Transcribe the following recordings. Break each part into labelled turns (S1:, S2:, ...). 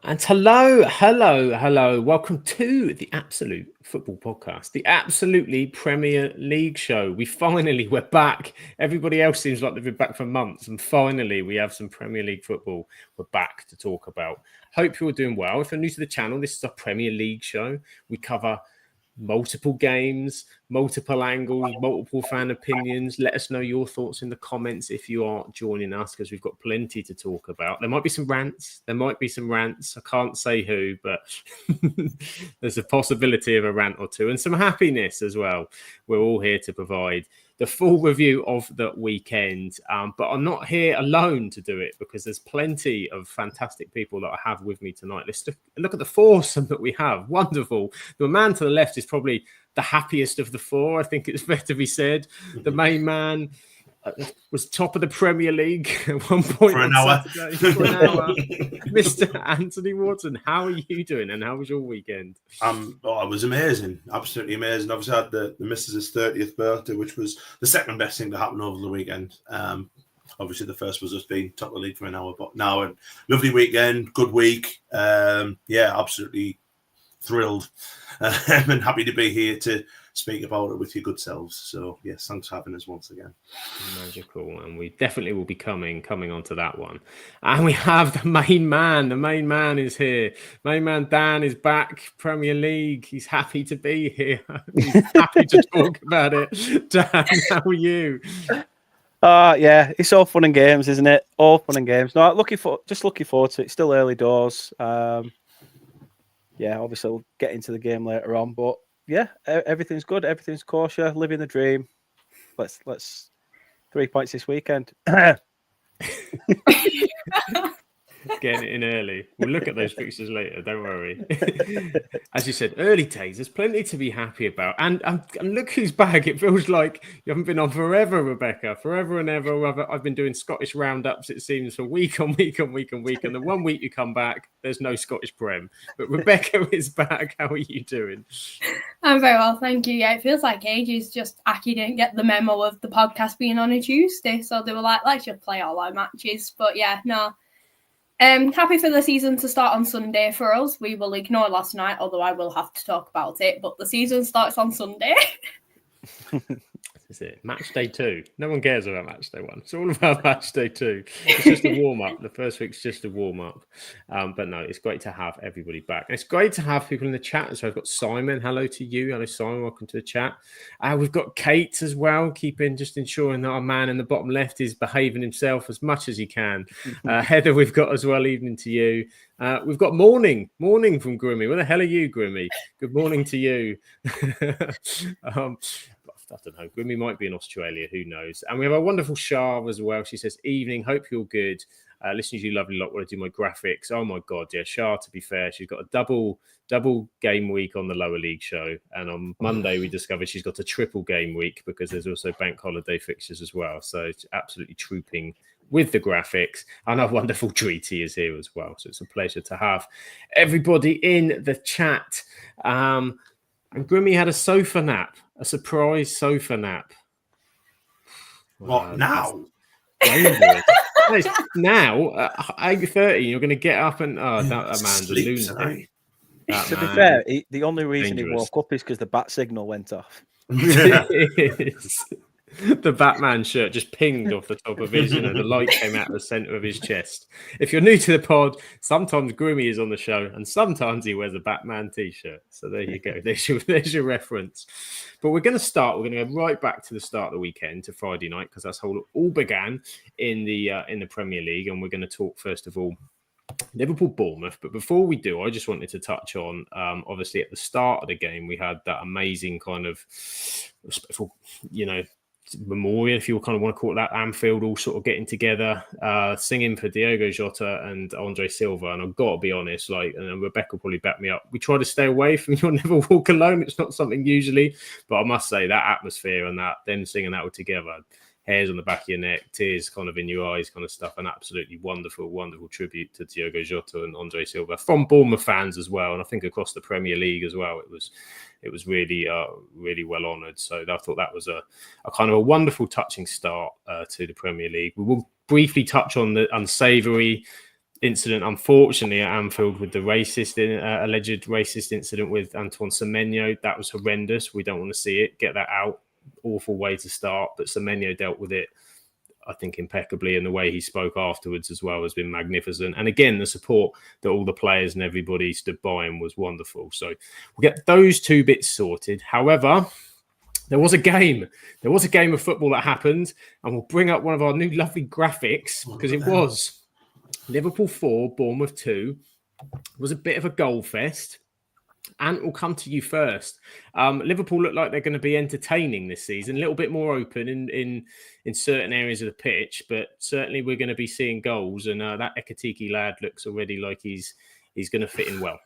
S1: And hello. Welcome to the Absolute Football Podcast, the absolutely Premier League show. We're back. Everybody else seems like they've been back for months. And finally, we have some Premier League football we're back to talk about. Hope you're doing well. If you're new to the channel, this is our Premier League show. We cover multiple games, multiple angles, multiple fan opinions. Let us know your thoughts in the comments if you are joining us, because we've got plenty to talk about. There might be some rants. I can't say who, but there's a possibility of a rant or two, and some happiness as well. We're all here to provide the full review of the weekend, but I'm not here alone to do it, because there's plenty of fantastic people that I have with me tonight. Let's look at the foursome that we have. Wonderful. The man to the left is probably the happiest of the four. I think it's fair to be said. The main man was top of the Premier League at one point
S2: for an hour.
S1: Mr. Anthony Wharton, how are you doing, and how was your weekend?
S2: It was amazing, absolutely amazing. Obviously, I had the missus' 30th birthday, which was the second best thing to happen over the weekend. Obviously, the first was us being top of the league for an hour, but now a lovely weekend, good week. Absolutely thrilled and happy to be here to speak about it with your good selves. So yes, thanks for having us once again.
S1: Magical, and we definitely will be coming onto that one. And we have the main man. The main man is here. Main man Dan is back. Premier League. He's happy to be here. He's happy to talk about it. Dan, how are you?
S3: Yeah, it's all fun and games, isn't it? All fun and games. No, looking forward to it. It's still early doors. Obviously we'll get into the game later on, but yeah, everything's good. Everything's kosher. Living the dream. Let's 3 points this weekend.
S1: Getting it in early. We'll look at those fixtures later. Don't worry. As you said, early days. There's plenty to be happy about. And look who's back. It feels like you haven't been on forever, Rebecca. Forever and ever. I've been doing Scottish roundups, it seems, for week on week. And the 1 week you come back, there's no Scottish Prem. But Rebecca is back. How are you doing?
S4: I'm very well, thank you. Yeah, it feels like ages. Just Aki didn't get the memo of the podcast being on a Tuesday. So they were like, let's just play all our matches. But yeah, no. Happy for the season to start on Sunday for us. We will ignore last night, although I will have to talk about it. But the season starts on Sunday.
S1: That's it. Matchday 2. No one cares about Matchday 1. It's all about Matchday 2. It's just a warm-up. The first week's just a warm-up. But no, it's great to have everybody back. And it's great to have people in the chat. So I've got Simon. Hello to you. Hello, Simon. Welcome to the chat. We've got Kate as well, ensuring that our man in the bottom left is behaving himself as much as he can. Heather, we've got as well. Evening to you. We've got morning from Grimmy. Where the hell are you, Grimmy? Good morning to you. I don't know. Grimmy might be in Australia. Who knows? And we have a wonderful Shah as well. She says, evening. Hope you're good. Listening to you, lovely lot. Want to do my graphics? Oh my God, yeah. Shah, to be fair, she's got a double game week on the lower league show. And on Monday, we discovered she's got a triple game week because there's also bank holiday fixtures as well. So it's absolutely trooping with the graphics. And our wonderful Treaty is here as well. So it's a pleasure to have everybody in the chat. And Grimmy had a sofa nap. A surprise sofa nap.
S2: What now?
S1: Now, at 8:30, you're going to get up and that man's a lunatic.
S3: To be fair, the only reason he woke up is because the bat signal went off.
S1: It is. The Batman shirt just pinged off the top of his, the light came out of the center of his chest. If you're new to the pod, sometimes Grimmy is on the show and sometimes he wears a Batman t-shirt. So there you go. There's your reference. But we're going to go right back to the start of the weekend, to Friday night, because that's how it all began in the Premier League. And we're going to talk, first of all, Liverpool-Bournemouth. But before we do, I just wanted to touch on, obviously, at the start of the game, we had that amazing kind of respectful, memorial, if you kind of want to call it that, Anfield all sort of getting together, singing for Diogo Jota and Andre Silva. And I've got to be honest, like, and Rebecca will probably back me up, we try to stay away from You'll Never Walk Alone. It's not something usually, but I must say that atmosphere and that, them singing that all together, hairs on the back of your neck, tears kind of in your eyes kind of stuff, an absolutely wonderful, wonderful tribute to Diogo Jota and Andre Silva from Bournemouth fans as well. And I think across the Premier League as well, it was really, really well honoured. So I thought that was a kind of a wonderful, touching start to the Premier League. We will briefly touch on the unsavoury incident, unfortunately, at Anfield with the alleged racist incident with Antoine Semenyo. That was horrendous. We don't want to see it. Get that out. Awful way to start, but Semenyo dealt with it, I think, impeccably, and the way he spoke afterwards as well has been magnificent. And again, the support that all the players and everybody stood by him was wonderful. So we'll get those two bits sorted. However, there was a game of football that happened, and we'll bring up one of our new lovely graphics because it was Liverpool 4, Bournemouth 2. It was a bit of a goal fest. And we'll come to you first. Liverpool look like they're going to be entertaining this season, a little bit more open in certain areas of the pitch, but certainly we're going to be seeing goals. And that Ekatike lad looks already like he's going to fit in well.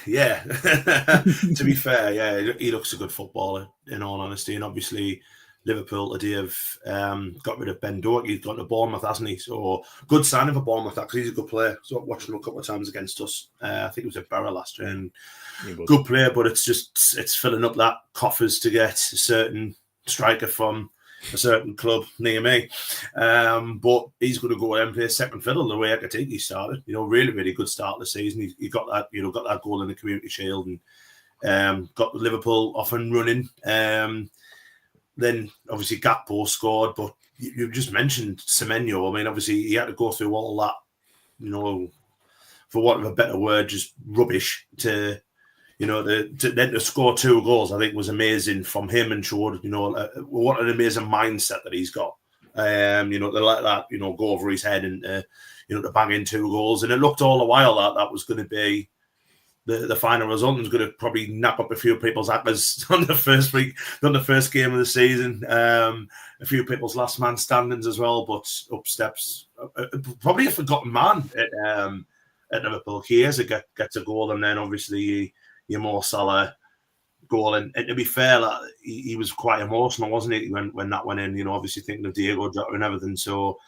S2: Yeah, to be fair, yeah, he looks a good footballer, in all honesty. And obviously, Liverpool today have got rid of Ben Doak. He's gone to Bournemouth, hasn't he? So good signing for Bournemouth, actually. He's a good player. So I've watched him a couple of times against us. I think it was at Barra last year. And good player, but it's filling up that coffers to get a certain striker from a certain club near me. But he's going to go and play second fiddle the way Ekatike started. Really, really good start of the season. He got that, got that goal in the Community Shield and got Liverpool off and running. Then obviously Gakpo scored, but you just mentioned Semenyo. I mean, obviously he had to go through all that, for want of a better word, just rubbish to score 2 goals. I think was amazing from him and showed, what an amazing mindset that he's got. To let that, go over his head and to bang in 2 goals. And it looked all the while that was going to be the final result, and going to probably nap up a few people's hackers on the first game of the season. A few people's last man standings as well, but up steps probably a forgotten man at Liverpool. Chiesa gets a goal, and then obviously your Mo Salah goal. And to be fair, he was quite emotional, wasn't he, when that went in? Obviously thinking of Diego Jota and everything. So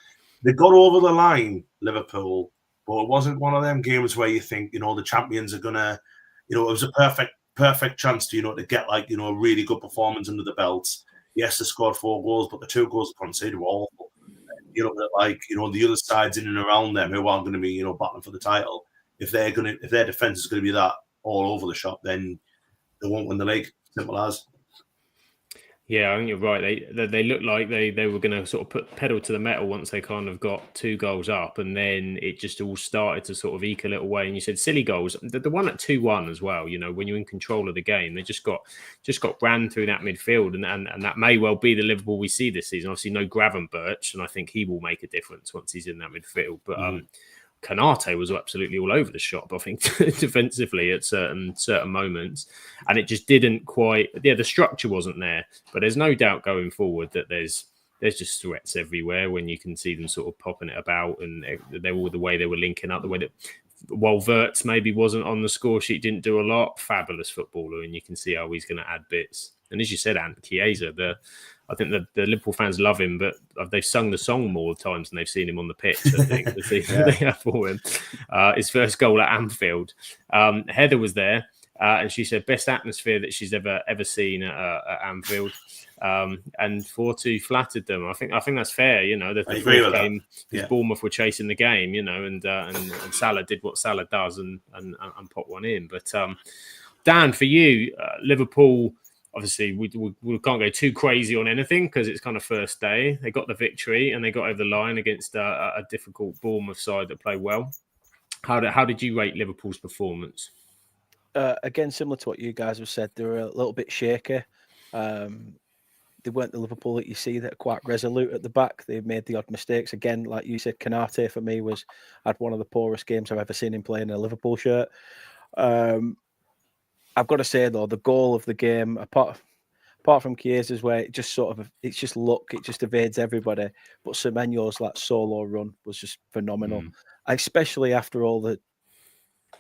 S2: they got over the line, Liverpool. But it wasn't one of them games where you think, the champions are gonna, it was a perfect chance to get a really good performance under the belt. Yes, they scored 4 goals, but the 2 goals they conceded were awful. The other sides in and around them who aren't going to be, battling for the title. If their defense is going to be that all over the shop, then they won't win the league. Simple as.
S1: Yeah, I think you're right. They looked like they were going to sort of put pedal to the metal once they kind of got 2 goals up, and then it just all started to sort of eke a little way. And you said silly goals. The one at 2-1 as well. When you're in control of the game, they just got ran through that midfield, and that may well be the Liverpool we see this season. Obviously, no Gravenberch, and I think he will make a difference once he's in that midfield. But Canate was absolutely all over the shop, I think, defensively at certain moments. And it just didn't quite... Yeah, the structure wasn't there. But there's no doubt going forward that there's just threats everywhere when you can see them sort of popping it about. And they're all the way they were linking up, the way that... While Wirtz maybe wasn't on the score sheet, didn't do a lot, fabulous footballer. And you can see how he's going to add bits. And as you said, Chiesa, I think the Liverpool fans love him, but they've sung the song more times than they've seen him on the pitch, I think, they have for him. His first goal at Anfield. Heather was there, and she said best atmosphere that she's ever seen at Anfield. And 4-2 flattered them. I think that's fair. The fourth game, Bournemouth were chasing the game, and Salah did what Salah does and put one in. But Dan, for you, Liverpool... Obviously, we can't go too crazy on anything because it's kind of first day. They got the victory and they got over the line against a difficult Bournemouth side that played well. How did you rate Liverpool's performance?
S3: Again, similar to what you guys have said, they were a little bit shaky. They weren't the Liverpool that you see that are quite resolute at the back. They made the odd mistakes. Again, like you said, Canate for me had one of the poorest games I've ever seen him play in a Liverpool shirt. I've got to say, though, the goal of the game, apart apart from Chiesa's where it just sort of, it's just luck, it just evades everybody. But Semenyo's like solo run was just phenomenal, especially after all the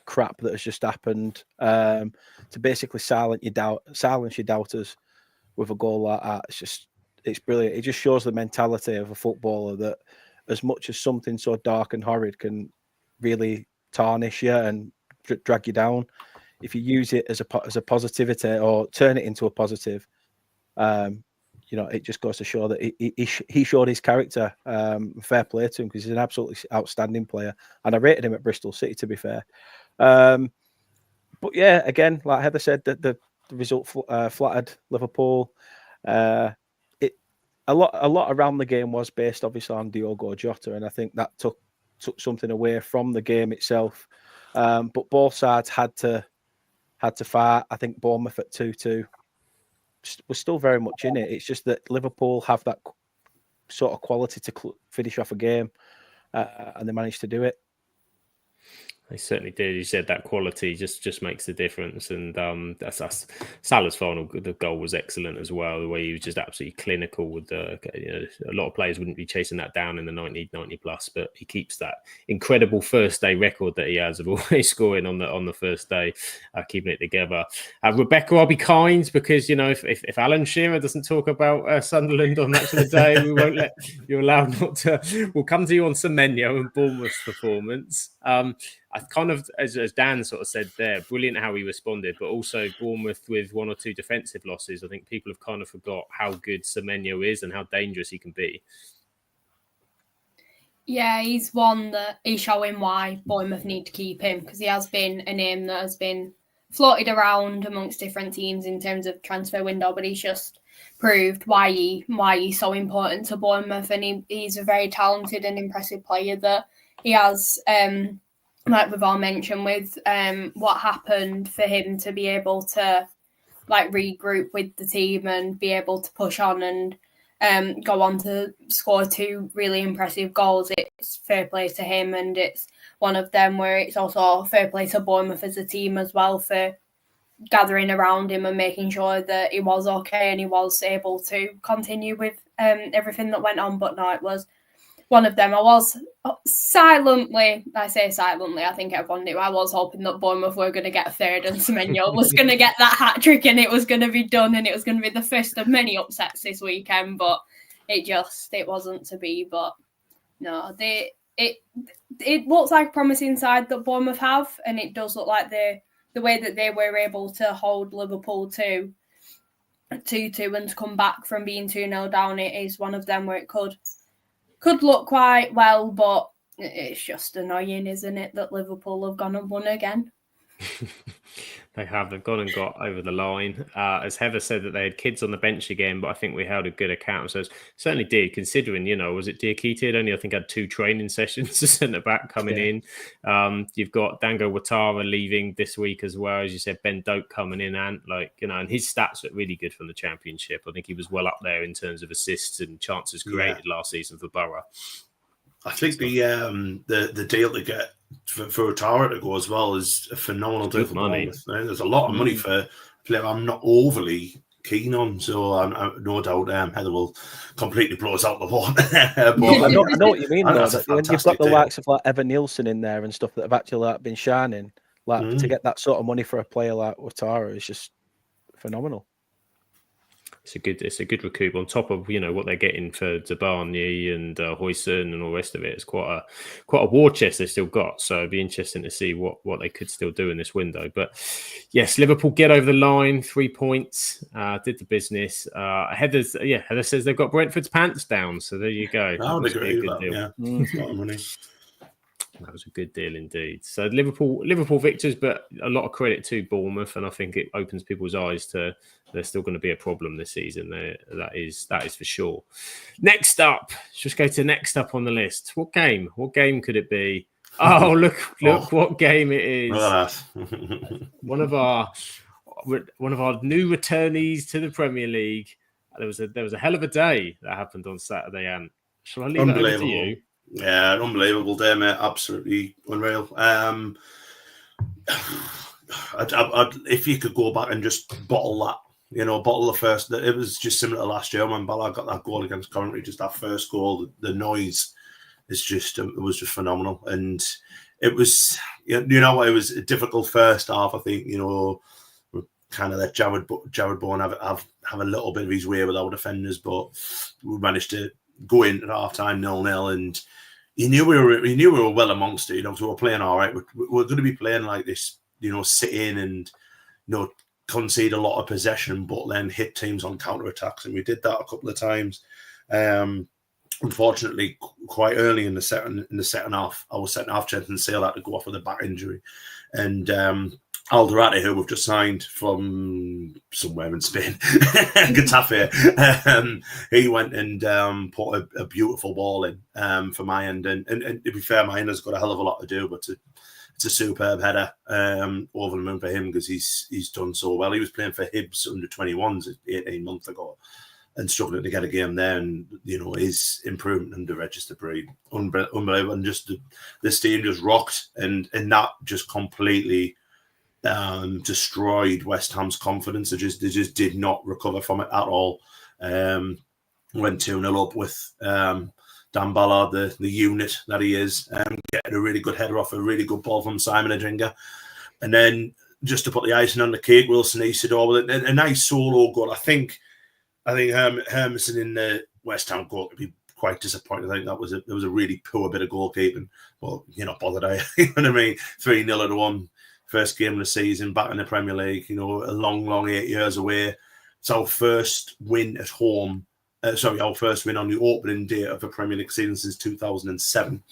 S3: crap that has just happened. To basically silence your doubters with a goal like that, it's brilliant. It just shows the mentality of a footballer that as much as something so dark and horrid can really tarnish you and drag you down, if you use it as a positivity or turn it into a positive, it just goes to show that he showed his character. Fair play to him, because he's an absolutely outstanding player, and I rated him at Bristol City, to be fair. But yeah, again, like Heather said, the result flattered Liverpool. A lot around the game was based obviously on Diogo Jota, and I think that took something away from the game itself. But both sides had to fight. I think Bournemouth at 2-2 was still very much in it. It's just that Liverpool have that sort of quality to finish off a game, and they managed to do it.
S1: They certainly did. You said that quality just makes the difference, and that's Salah's final. The goal was excellent as well. The way he was just absolutely clinical with a lot of players wouldn't be chasing that down in the 90 plus, but he keeps that incredible first day record that he has of always scoring on the first day, keeping it together. Rebecca, I'll be kind, because if Alan Shearer doesn't talk about Sunderland on Match of the Day, we won't let you're allowed not to. We'll come to you on Semenyo and Bournemouth's performance. I kind of, as Dan sort of said there, brilliant how he responded, but also Bournemouth with one or two defensive losses. I think people have kind of forgot how good Semenyo is and how dangerous he can be.
S4: Yeah, he's one that he's showing why Bournemouth need to keep him, because he has been a name that has been floated around amongst different teams in terms of transfer window, but he's just proved why he's so important to Bournemouth, and he's a very talented and impressive player that he has. Like we've all mentioned, with what happened, for him to be able to regroup with the team and be able to push on and go on to score 2 really impressive goals, it's fair play to him, and it's one of them where it's also fair play to Bournemouth as a team as well for gathering around him and making sure that he was okay and he was able to continue with everything that went on. But no, it was one of them. I was silently, I think everyone knew, I was hoping that Bournemouth were going to get a third and Semenyo was going to get that hat-trick and it was going to be done and it was going to be the first of many upsets this weekend, but it wasn't to be. But no, it looks like a promising side that Bournemouth have, and it does look like the way that they were able to hold Liverpool to 2-2 and to come back from being 2-0 down, it is one of them where it could look quite well, but it's just annoying, isn't it, that Liverpool have gone and won again?
S1: They've gone and got over the line. As Heather said, that they had kids on the bench again, but I think we held a good account. So it certainly did, considering, was it Diakite only, I think, had 2 training sessions to centre back coming in. You've got Dango Ouattara leaving this week as well. As you said, Ben Doak coming in, and and his stats look really good from the Championship. I think he was well up there in terms of assists and chances created last season for Borough.
S2: I think the deal to get for Ouattara to go as well is a phenomenal deal for Bournemouth. There's a lot of money for a player I'm not overly keen on, so I'm no doubt Heather will completely blow us out the water.
S3: I know what you mean, though. When you've got the likes of Evan Nielsen in there and stuff that have actually been shining, to get that sort of money for a player like Ouattara is just phenomenal.
S1: It's a good recoup on top of what they're getting for Zabani and Huijsen and all the rest of it. It's quite a war chest they've still got. So it'd be interesting to see what they could still do in this window. But yes, Liverpool get over the line, 3 points, did the business. Heather says they've got Brentford's pants down. So there you go.
S2: I would agree with that. Yeah, it's a lot of money.
S1: That was a good deal indeed. So Liverpool victors, but a lot of credit to Bournemouth, and I think it opens people's eyes to they're still going to be a problem this season. That is for sure. Next up, just go to next up on the list. What game could it be? Oh, look what game it is. One of our new returnees to the Premier League. There was a hell of a day that happened on Saturday, and shall I leave it over to you?
S2: Yeah, an unbelievable day, mate. Absolutely unreal. If you could go back and just bottle that bottle the first. It was just similar to last year when Ballard got that goal against Coventry. Just that first goal, the noise is just it was just phenomenal, and it was it was a difficult first half. I think kind of let Jared Bourne have a little bit of his way with our defenders, but we managed to go in at half time 0-0, and you knew we were well amongst it. So we were playing all right. We're going to be playing like this, sit in and concede a lot of possession, but then hit teams on counter attacks, and we did that a couple of times. Unfortunately, quite early in the second half, our second half, Jensen Sale had to go off with a back injury, and Alderete, who we've just signed from somewhere in Spain, Getafe, he went and put a beautiful ball in for my end, and to be fair, my end has got a hell of a lot to do, but it's a superb header over the moon for him because he's done so well. He was playing for Hibs under 21s 18 months ago and struggling to get a game there, and his improvement under Register Breed, unbelievable, and just this team just rocked, and that just completely destroyed West Ham's confidence. They just did not recover from it at all. Went 2-0 up with Dan Ballard, the unit that he is, getting a really good header off a really good ball from Simon Adingra, and then just to put the icing on the cake, Wilson Isidore with a nice solo goal. I think Hermanson in the West Ham goal could be quite disappointed. I think there was a really poor bit of goalkeeping, but you're not bothered. You know what I mean? 3-0 at 1. First game of the season, back in the Premier League, a long 8 years away. It's our first win at home. Our first win on the opening day of a Premier League season since 2007.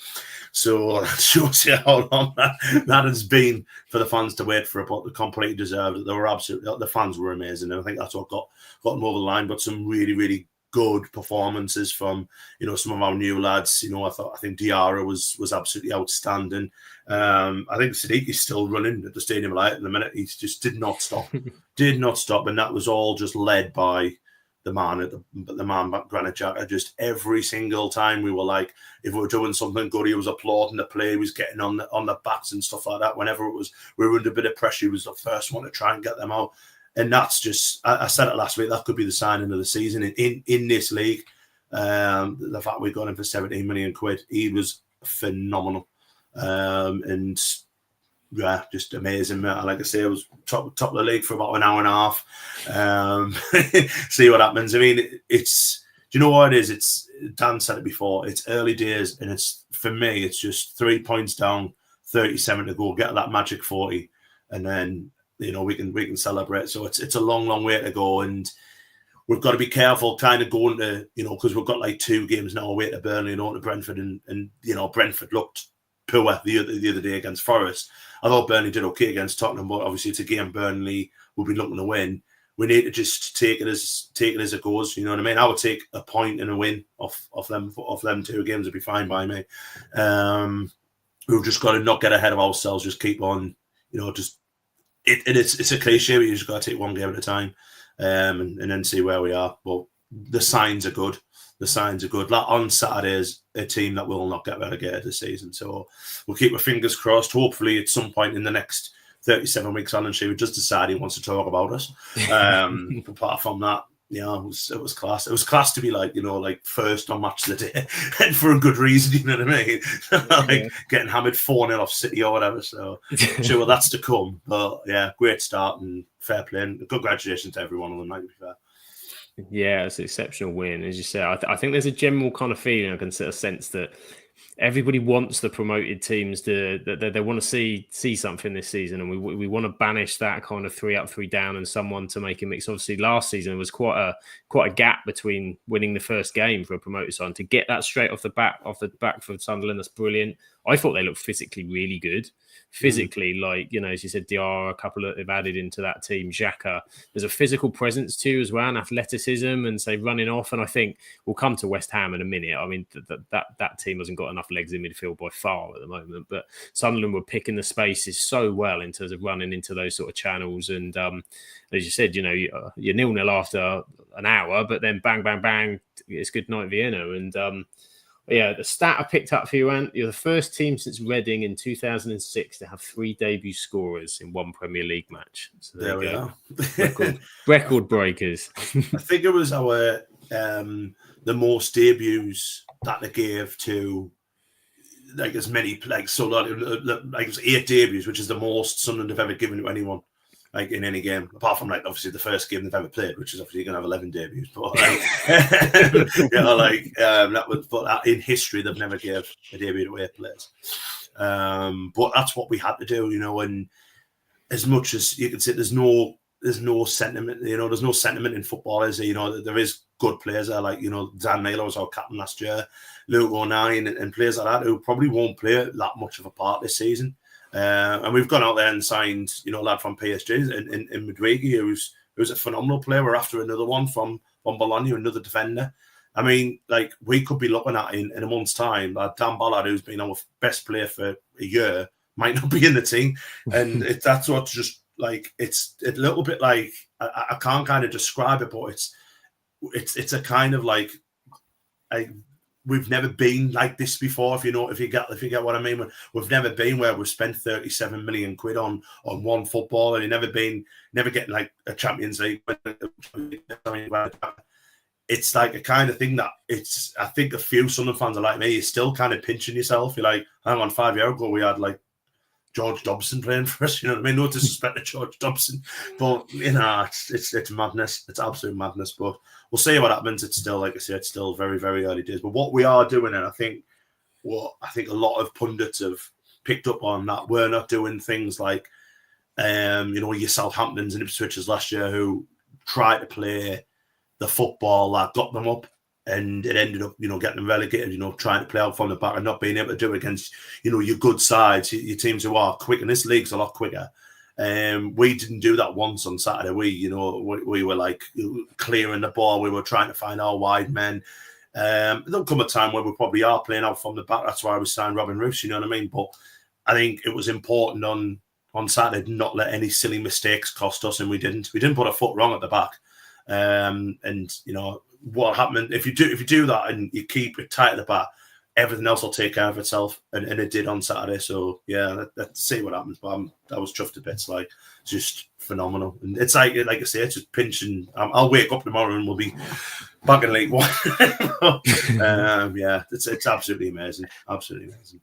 S2: So that shows you how long that has been for the fans to wait for it, but they completely deserved it. They were the fans were amazing. And I think that's what got them over the line, but some really, really good performances from some of our new lads. I think Diarra was absolutely outstanding. I think Sadiqi's still running at the Stadium of Light at the minute. He just did not stop, and that was all just led by the man Granit Xhaka. Just every single time we were like, if we were doing something good, he was applauding the play. He was getting on the bats and stuff like that. Whenever we were under a bit of pressure, he was the first one to try and get them out. And that's just, I said it last week, that could be the signing of the season in this league. The fact we got him for 17 million quid, he was phenomenal. And yeah, just amazing. Like I say, I was top of the league for about an hour and a half. See what happens. I mean, do you know what it is? It's, Dan said it before, it's early days, and for me, it's just 3 points down, 37 to go, get that magic 40, and then we can celebrate. So it's a long way to go, and we've got to be careful kind of going to, because we've got like 2 games now away to Burnley and on to Brentford, and Brentford looked poor the other day against Forest. I thought Burnley did okay against Tottenham, but obviously it's a game Burnley will be looking to win. We need to just take it as it goes. You know what I mean? I would take a point and a win off them 2 games would be fine by me. We've just got to not get ahead of ourselves. Just keep on, it's a cliche, but you just got to take one game at a time, and then see where we are. But the signs are good. Like on Saturday is a team that will not get relegated this season. So we'll keep our fingers crossed. Hopefully at some point in the next 37 weeks, Alan Shearer just decide he wants to talk about us. Apart from that, it was class. It was class to be like first on Match of the Day, and for a good reason, you know what I mean? Getting hammered 4-0 off City or whatever. So sure, that's to come. But yeah, great start and fair play. And congratulations to everyone on the night, to be fair.
S1: Yeah, it's an exceptional win. As you say, I think there's a general kind of feeling, I can sense that everybody wants the promoted teams that they want to see something this season, and we want to banish that kind of 3 up, 3 down, and someone to make a mix. Obviously, last season there was quite a gap between winning the first game for a promoted side. To get that straight off the back for Sunderland, that's brilliant. I thought they looked physically really good. Physically, as you said, Diarra, a couple they've added into that team. Xhaka, there's a physical presence too as well, and athleticism, and say running off. And I think we'll come to West Ham in a minute. I mean, that team hasn't got enough legs in midfield by far at the moment. But Sunderland were picking the spaces so well in terms of running into those sort of channels. And as you said, you're 0-0 after an hour, but then bang, bang, bang, it's good night Vienna. And Yeah, the stat I picked up for you, Ant, you're the first team since Reading in 2006 to have 3 debut scorers in one Premier League match. So
S2: there we are.
S1: Record breakers.
S2: I think it was our the most debuts that they gave to like as many like so like it was 8 debuts, which is the most Sunderland have ever given to anyone. Like in any game, apart from like obviously the first game they've ever played, which is obviously going to have 11 debuts. But like, that was, but in history they've never gave a debut to 8 players. But that's what we had to do, you know. And as much as you can say, there's no sentiment, you know. There's no sentiment in football, is there? You know, there is good players there, like, you know, Dan Naylor was our captain last year, Luke O'Nien, and players like that who probably won't play that much of a part this season. And we've gone out there and signed, you know, a lad from PSG in Madrigi, who's a phenomenal player. We're after another one from Bologna, another defender. I mean, like, we could be looking at in a month's time, like Dan Ballard, who's been our best player for a year, might not be in the team. And that's what's just like, it's a little bit like, I can't kind of describe it, but it's a kind of like, we've never been like this before. If you get what I mean, we've never been where we've spent 37 million quid on one football, and you've never getting like a Champions League. It's like a kind of thing that I think a few Sunderland fans are like me. You're still kind of pinching yourself. You're like, hang on, 5 years ago we had like George Dobson playing for us. You know what I mean? No disrespect to George Dobson, but you know, it's madness. It's absolute madness. But we'll see what happens. It's still, like I said, it's still very, very early days. But what we are doing, and I think a lot of pundits have picked up on, that we're not doing things like, you know, your Southamptons and Ipswich's last year, who tried to play the football that got them up, and it ended up, you know, getting them relegated, you know, trying to play out from the back and not being able to do it against, you know, your good sides, your teams who are quick. And this league's a lot quicker. We didn't do that once on Saturday. We were like clearing the ball. We were trying to find our wide men. There'll come a time where we probably are playing out from the back. That's why we signed Robin Roos, you know what I mean? But I think it was important on Saturday to not let any silly mistakes cost us, and we didn't. We didn't put a foot wrong at the back. And you know what happened, if you do that and you keep it tight at the back, everything else will take care of itself, and it did on Saturday. So yeah, let's see what happens. But I was chuffed to bits. Like, it's just phenomenal. And it's like I say, it's just pinching. I'll wake up tomorrow and we'll be back in League One. Yeah, it's absolutely amazing. Absolutely amazing.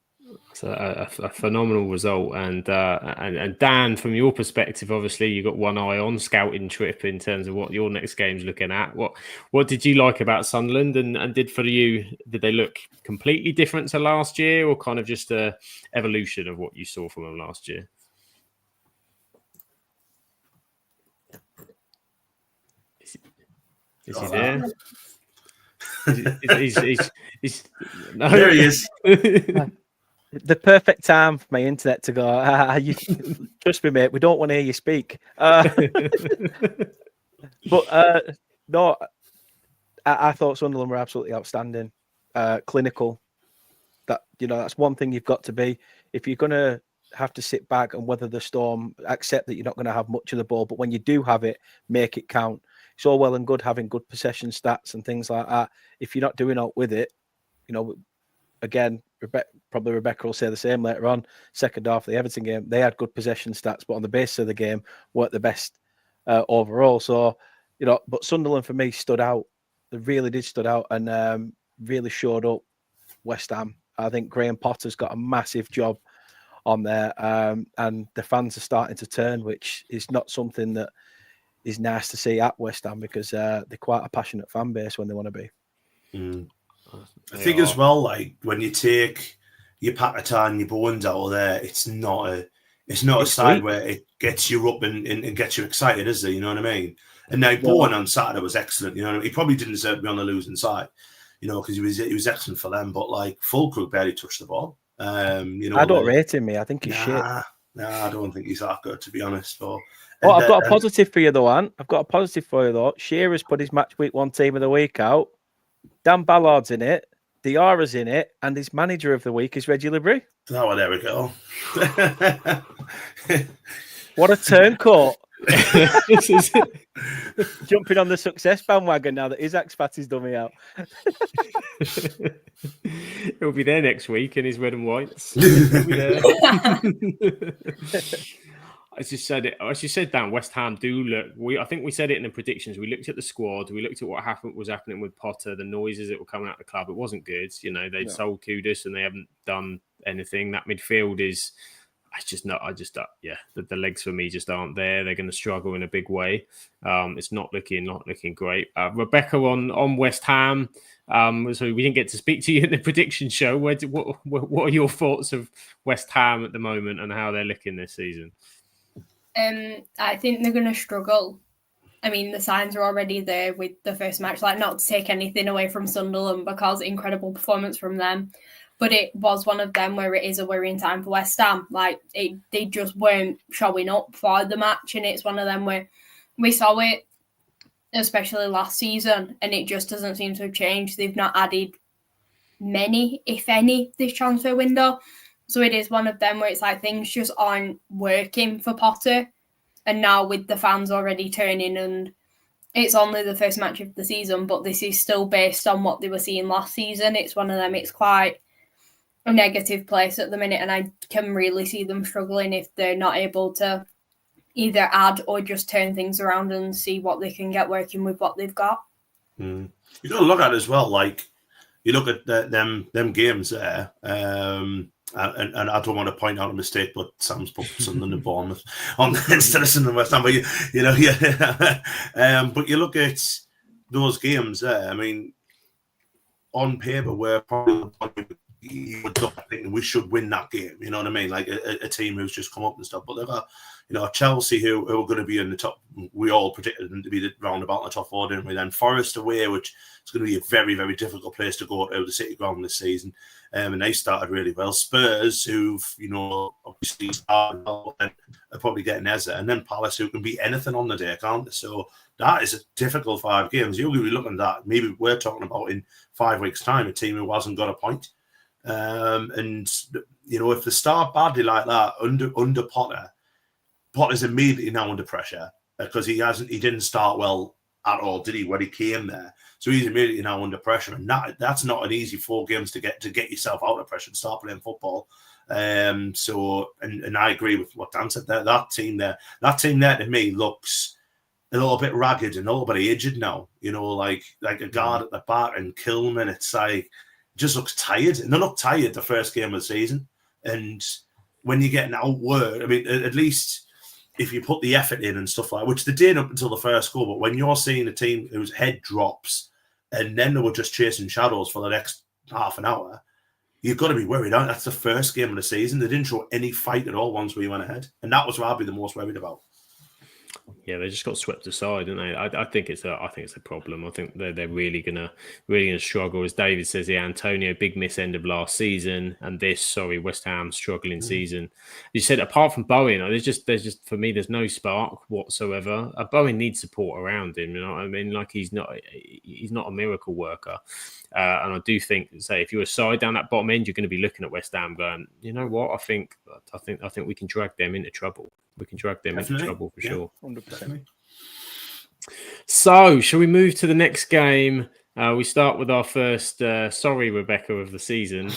S1: So a phenomenal result, and Dan, from your perspective, obviously you got one eye on scouting trip in terms of what your next game's looking at. What did you like about Sunderland, and did they look completely different to last year, or kind of just a evolution of what you saw from them last year? Is he there? He's no.
S2: There he is.
S3: The perfect time for my internet to go. You, trust me, mate. We don't want to hear you speak. But no, I thought Sunderland were absolutely outstanding, clinical. That's one thing you've got to be. If you're going to have to sit back and weather the storm, accept that you're not going to have much of the ball, but when you do have it, make it count. It's all well and good having good possession stats and things like that. If you're not doing out with it, again, Rebecca will say the same later on. Second half of the Everton game, they had good possession stats, but on the basis of the game, weren't the best overall. So, but Sunderland for me stood out. They really did stood out, and really showed up West Ham. I think Graham Potter's got a massive job on there, and the fans are starting to turn, which is not something that is nice to see at West Ham, because they're quite a passionate fan base when they want to be.
S2: Mm. I think as well, like when you take your Paquetá and your Bowens out of there, it's not a side where it gets you up and gets you excited, is there? You know what I mean? And now Bowen on Saturday was excellent. You know, he probably didn't deserve to be on the losing side, because he was excellent for them. But like Fulkrug barely touched the ball. I
S3: don't rate him, I think he's shit.
S2: Nah, I don't think he's that good, to be honest.
S3: I've got a positive for you though, Ant. I've got a positive for you though. Shearer's put his match week 1 team of the week out. Dan Ballard's in it. Diarra's in it, and his manager of the week is Reggie Labrie.
S2: Oh, well, there we go.
S3: What a turncoat. Jumping on the success bandwagon now that Isaac's fat his dummy out.
S1: He'll be there next week in his red and whites. He'll be there. As you said, Dan, West Ham do look. I think we said it in the predictions. We looked at the squad. We looked at what was happening with Potter, the noises that were coming out of the club. It wasn't good. You know, they'd sold Kudus and they haven't done anything. That midfield is. The legs for me just aren't there. They're going to struggle in a big way. It's not looking great. Rebecca on West Ham. So we didn't get to speak to you in the prediction show. What are your thoughts of West Ham at the moment and how they're looking this season?
S4: I think they're going to struggle. I mean, the signs are already there with the first match. Like, not to take anything away from Sunderland because incredible performance from them. But it was one of them where it is a worrying time for West Ham. Like, they just weren't showing up for the match. And it's one of them where we saw it, especially last season, and it just doesn't seem to have changed. They've not added many, if any, this transfer window. So it is one of them where it's like things just aren't working for Potter. And now with the fans already turning, and it's only the first match of the season, but this is still based on what they were seeing last season. It's one of them, it's quite a negative place at the minute, and I can really see them struggling if they're not able to either add or just turn things around and see what they can get working with what they've got.
S2: You've got to look at it as well. Like, you look at them games there, and I don't want to point out a mistake, but Sam's put Sunderland and Bournemouth on instead of Sunderland West Ham. But but you look at those games there. I mean, on paper, we're probably you would look at thinking we should win that game. You know what I mean? Like a team who's just come up and stuff. But they've got, Chelsea who are going to be in the top. We all predicted them to be round about in the top four, didn't we? Then Forest away, which is going to be a very, very difficult place to go to the City Ground this season. And they started really well. Spurs, who've, obviously started well and are probably getting Eze. And then Palace, who can beat anything on the day, can't they? So that is a difficult 5 games. You'll be looking at that. Maybe we're talking about in 5 weeks' time, a team who hasn't got a point. If they start badly like that under Potter's immediately now under pressure because he didn't start well at all, did he, when he came there? So he's immediately now under pressure, and that's not an easy 4 games to get yourself out of pressure and start playing football. And I agree with what Dan said there. That team there to me looks a little bit ragged and a little bit aged now. Like a guard at the back and Kilman. It's like, just looks tired, and they look tired the first game of the season. And when you're getting outworked, I mean, at least if you put the effort in and stuff like that, which they did up until the first goal, but when you're seeing a team whose head drops and then they were just chasing shadows for the next half an hour, you've got to be worried. That's the first game of the season. They didn't show any fight at all once we went ahead, and that was what I'd be the most worried about.
S1: Yeah, they just got swept aside, didn't they? I think it's a problem. I think they're really gonna struggle. As David says, Antonio, big miss end of last season, and West Ham struggling season. You said apart from Bowen, there's just for me, there's no spark whatsoever. Bowen needs support around him. You know what I mean? Like he's not a miracle worker. And I do think, say, if you're a side down that bottom end, you're going to be looking at West Ham going, you know what? I think we can drag them into trouble. We can drag them into trouble for sure.
S3: 100%.
S1: So, shall we move to the next game? We start with our first sorry, Rebecca, of the season.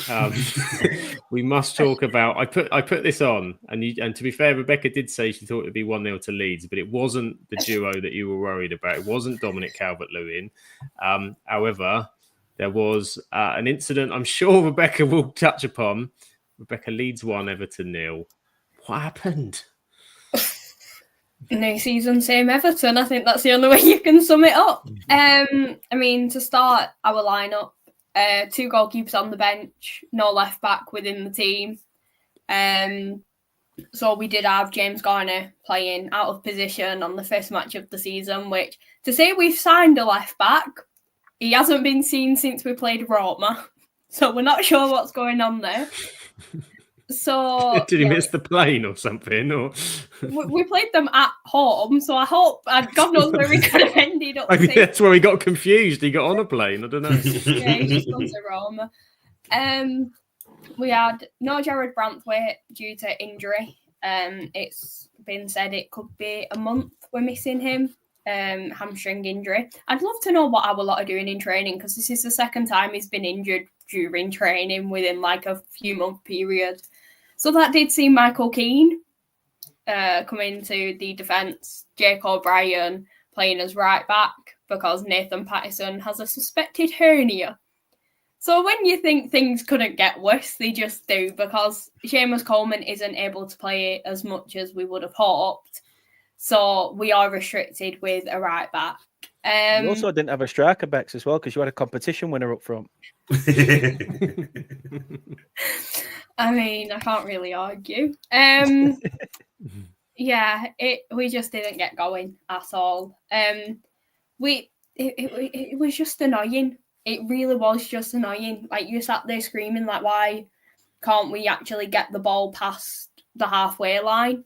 S1: We must talk about. I put this on, and to be fair, Rebecca did say she thought it'd be 1-0 to Leeds, but it wasn't the duo that you were worried about. It wasn't Dominic Calvert-Lewin. However, there was an incident I'm sure Rebecca will touch upon. Rebecca, Leeds 1, Everton 0. What happened?
S4: New season, same Everton. I think that's the only way you can sum it up. To start our lineup, 2 goalkeepers on the bench, no left back within the team. So we did have James Garner playing out of position on the first match of the season, which, to say we've signed a left back, he hasn't been seen since we played Roma. So we're not sure what's going on there. So
S1: did he miss the plane or something? Or
S4: we played them at home, so I hope God knows where we could have ended up.
S1: I mean, that's where he got confused. He got on a plane. I don't know.
S4: Yeah, he just gone to Rome. We had no Jared Branthwaite due to injury. It's been said it could be a month we're missing him. Hamstring injury. I'd love to know what our lot are doing in training, because this is the second time he's been injured during training within like a few month period. So that did see Michael Keane come into the defence, Jake O'Brien playing as right back because Nathan Patterson has a suspected hernia. So when you think things couldn't get worse, they just do, because Seamus Coleman isn't able to play as much as we would have hoped. So we are restricted with a right back.
S3: You also didn't have a striker, Bex, as well, because you had a competition winner up front.
S4: I mean, I can't really argue. Yeah, we just didn't get going at all. It was just annoying. It really was just annoying. Like, you sat there screaming, like, why can't we actually get the ball past the halfway line?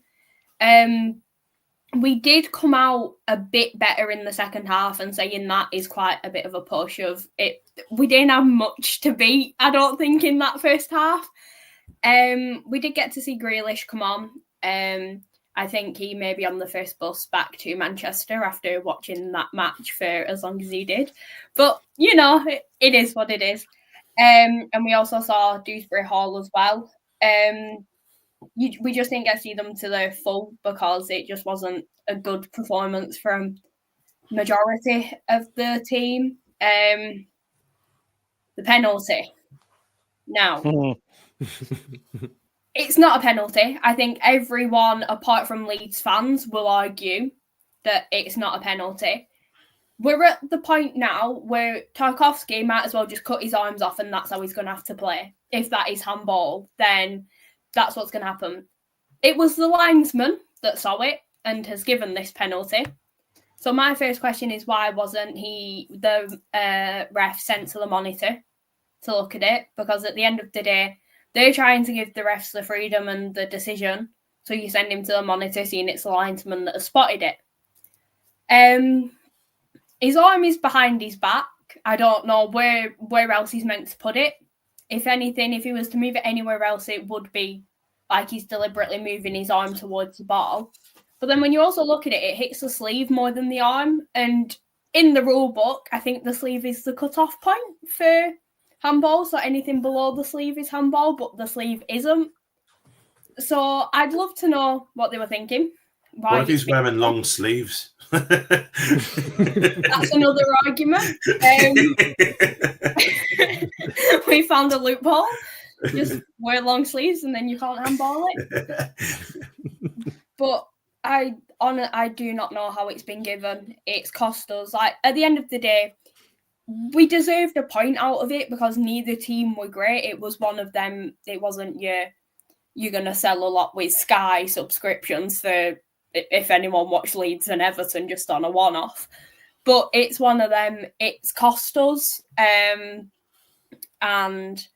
S4: We did come out a bit better in the second half, and saying that is quite a bit of a push of it. We didn't have much to beat, I don't think, in that first half. We did get to see Grealish come on. I think he may be on the first bus back to Manchester after watching that match for as long as he did. But, you know, it is what it is. And we also saw Dewsbury Hall as well. We just didn't get to see them to their full because it just wasn't a good performance from majority of the team. The penalty. Now, it's not a penalty. I think everyone, apart from Leeds fans, will argue that it's not a penalty. We're at the point now where Tarkowski might as well just cut his arms off, and that's how he's going to have to play. If that is handball, then that's what's going to happen. It was the linesman that saw it and has given this penalty. So my first question is, why wasn't the ref sent to the monitor to look at it? Because at the end of the day, they're trying to give the refs the freedom and the decision. So you send him to the monitor, seeing it's the linesman that has spotted it. His arm is behind his back. I don't know where else he's meant to put it. If anything, if he was to move it anywhere else, it would be like he's deliberately moving his arm towards the ball. But then when you also look at it, it hits the sleeve more than the arm. And in the rule book, I think the sleeve is the cut-off point for handball. So anything below the sleeve is handball, but the sleeve isn't. So I'd love to know what they were thinking.
S2: What if he's wearing long sleeves?
S4: That's another argument. We found a loophole. Just wear long sleeves and then you can't handball it. But I do not know how it's been given. It's cost us. Like, at the end of the day, we deserved a point out of it because neither team were great. It was one of them. It wasn't you're going to sell a lot with Sky subscriptions for if anyone watched Leeds and Everton just on a one-off. But it's one of them. It's cost us. And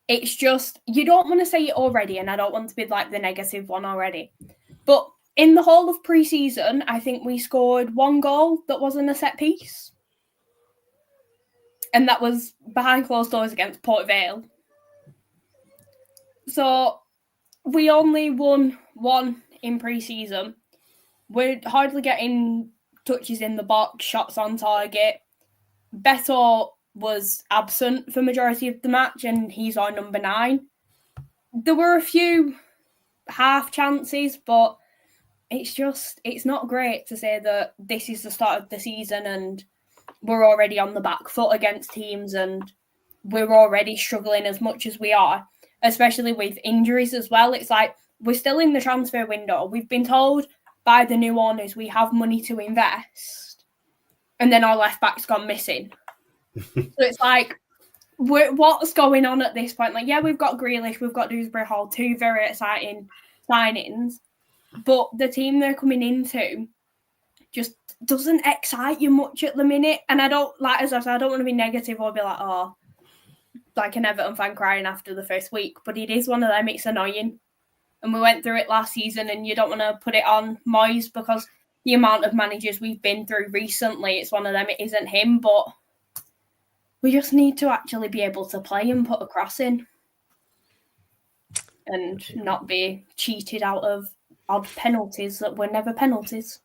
S4: it's just, you don't want to say it already, and I don't want to be like the negative one already. But in the whole of pre-season, I think we scored one goal that wasn't a set piece. And that was behind closed doors against Port Vale. So we only won one in pre-season. We're hardly getting touches in the box, shots on target. Beto was absent for majority of the match, and he's our number 9. There were a few half chances, but it's not great to say that this is the start of the season and we're already on the back foot against teams and we're already struggling as much as we are, especially with injuries as well. It's like we're still in the transfer window. We've been told by the new owners we have money to invest, and then our left back's gone missing. So it's like, what's going on at this point? Like, yeah, we've got Grealish, we've got Dewsbury Hall, 2 very exciting signings, but the team they're coming into just doesn't excite you much at the minute. And I don't, like, as I said, I don't want to be negative or be like, oh, like an Everton fan crying after the first week, but it is one of them. It's annoying. And we went through it last season, and you don't want to put it on Moyes because the amount of managers we've been through recently, it's one of them. It isn't him, but we just need to actually be able to play and put a cross in and not be cheated out of odd penalties that were never penalties.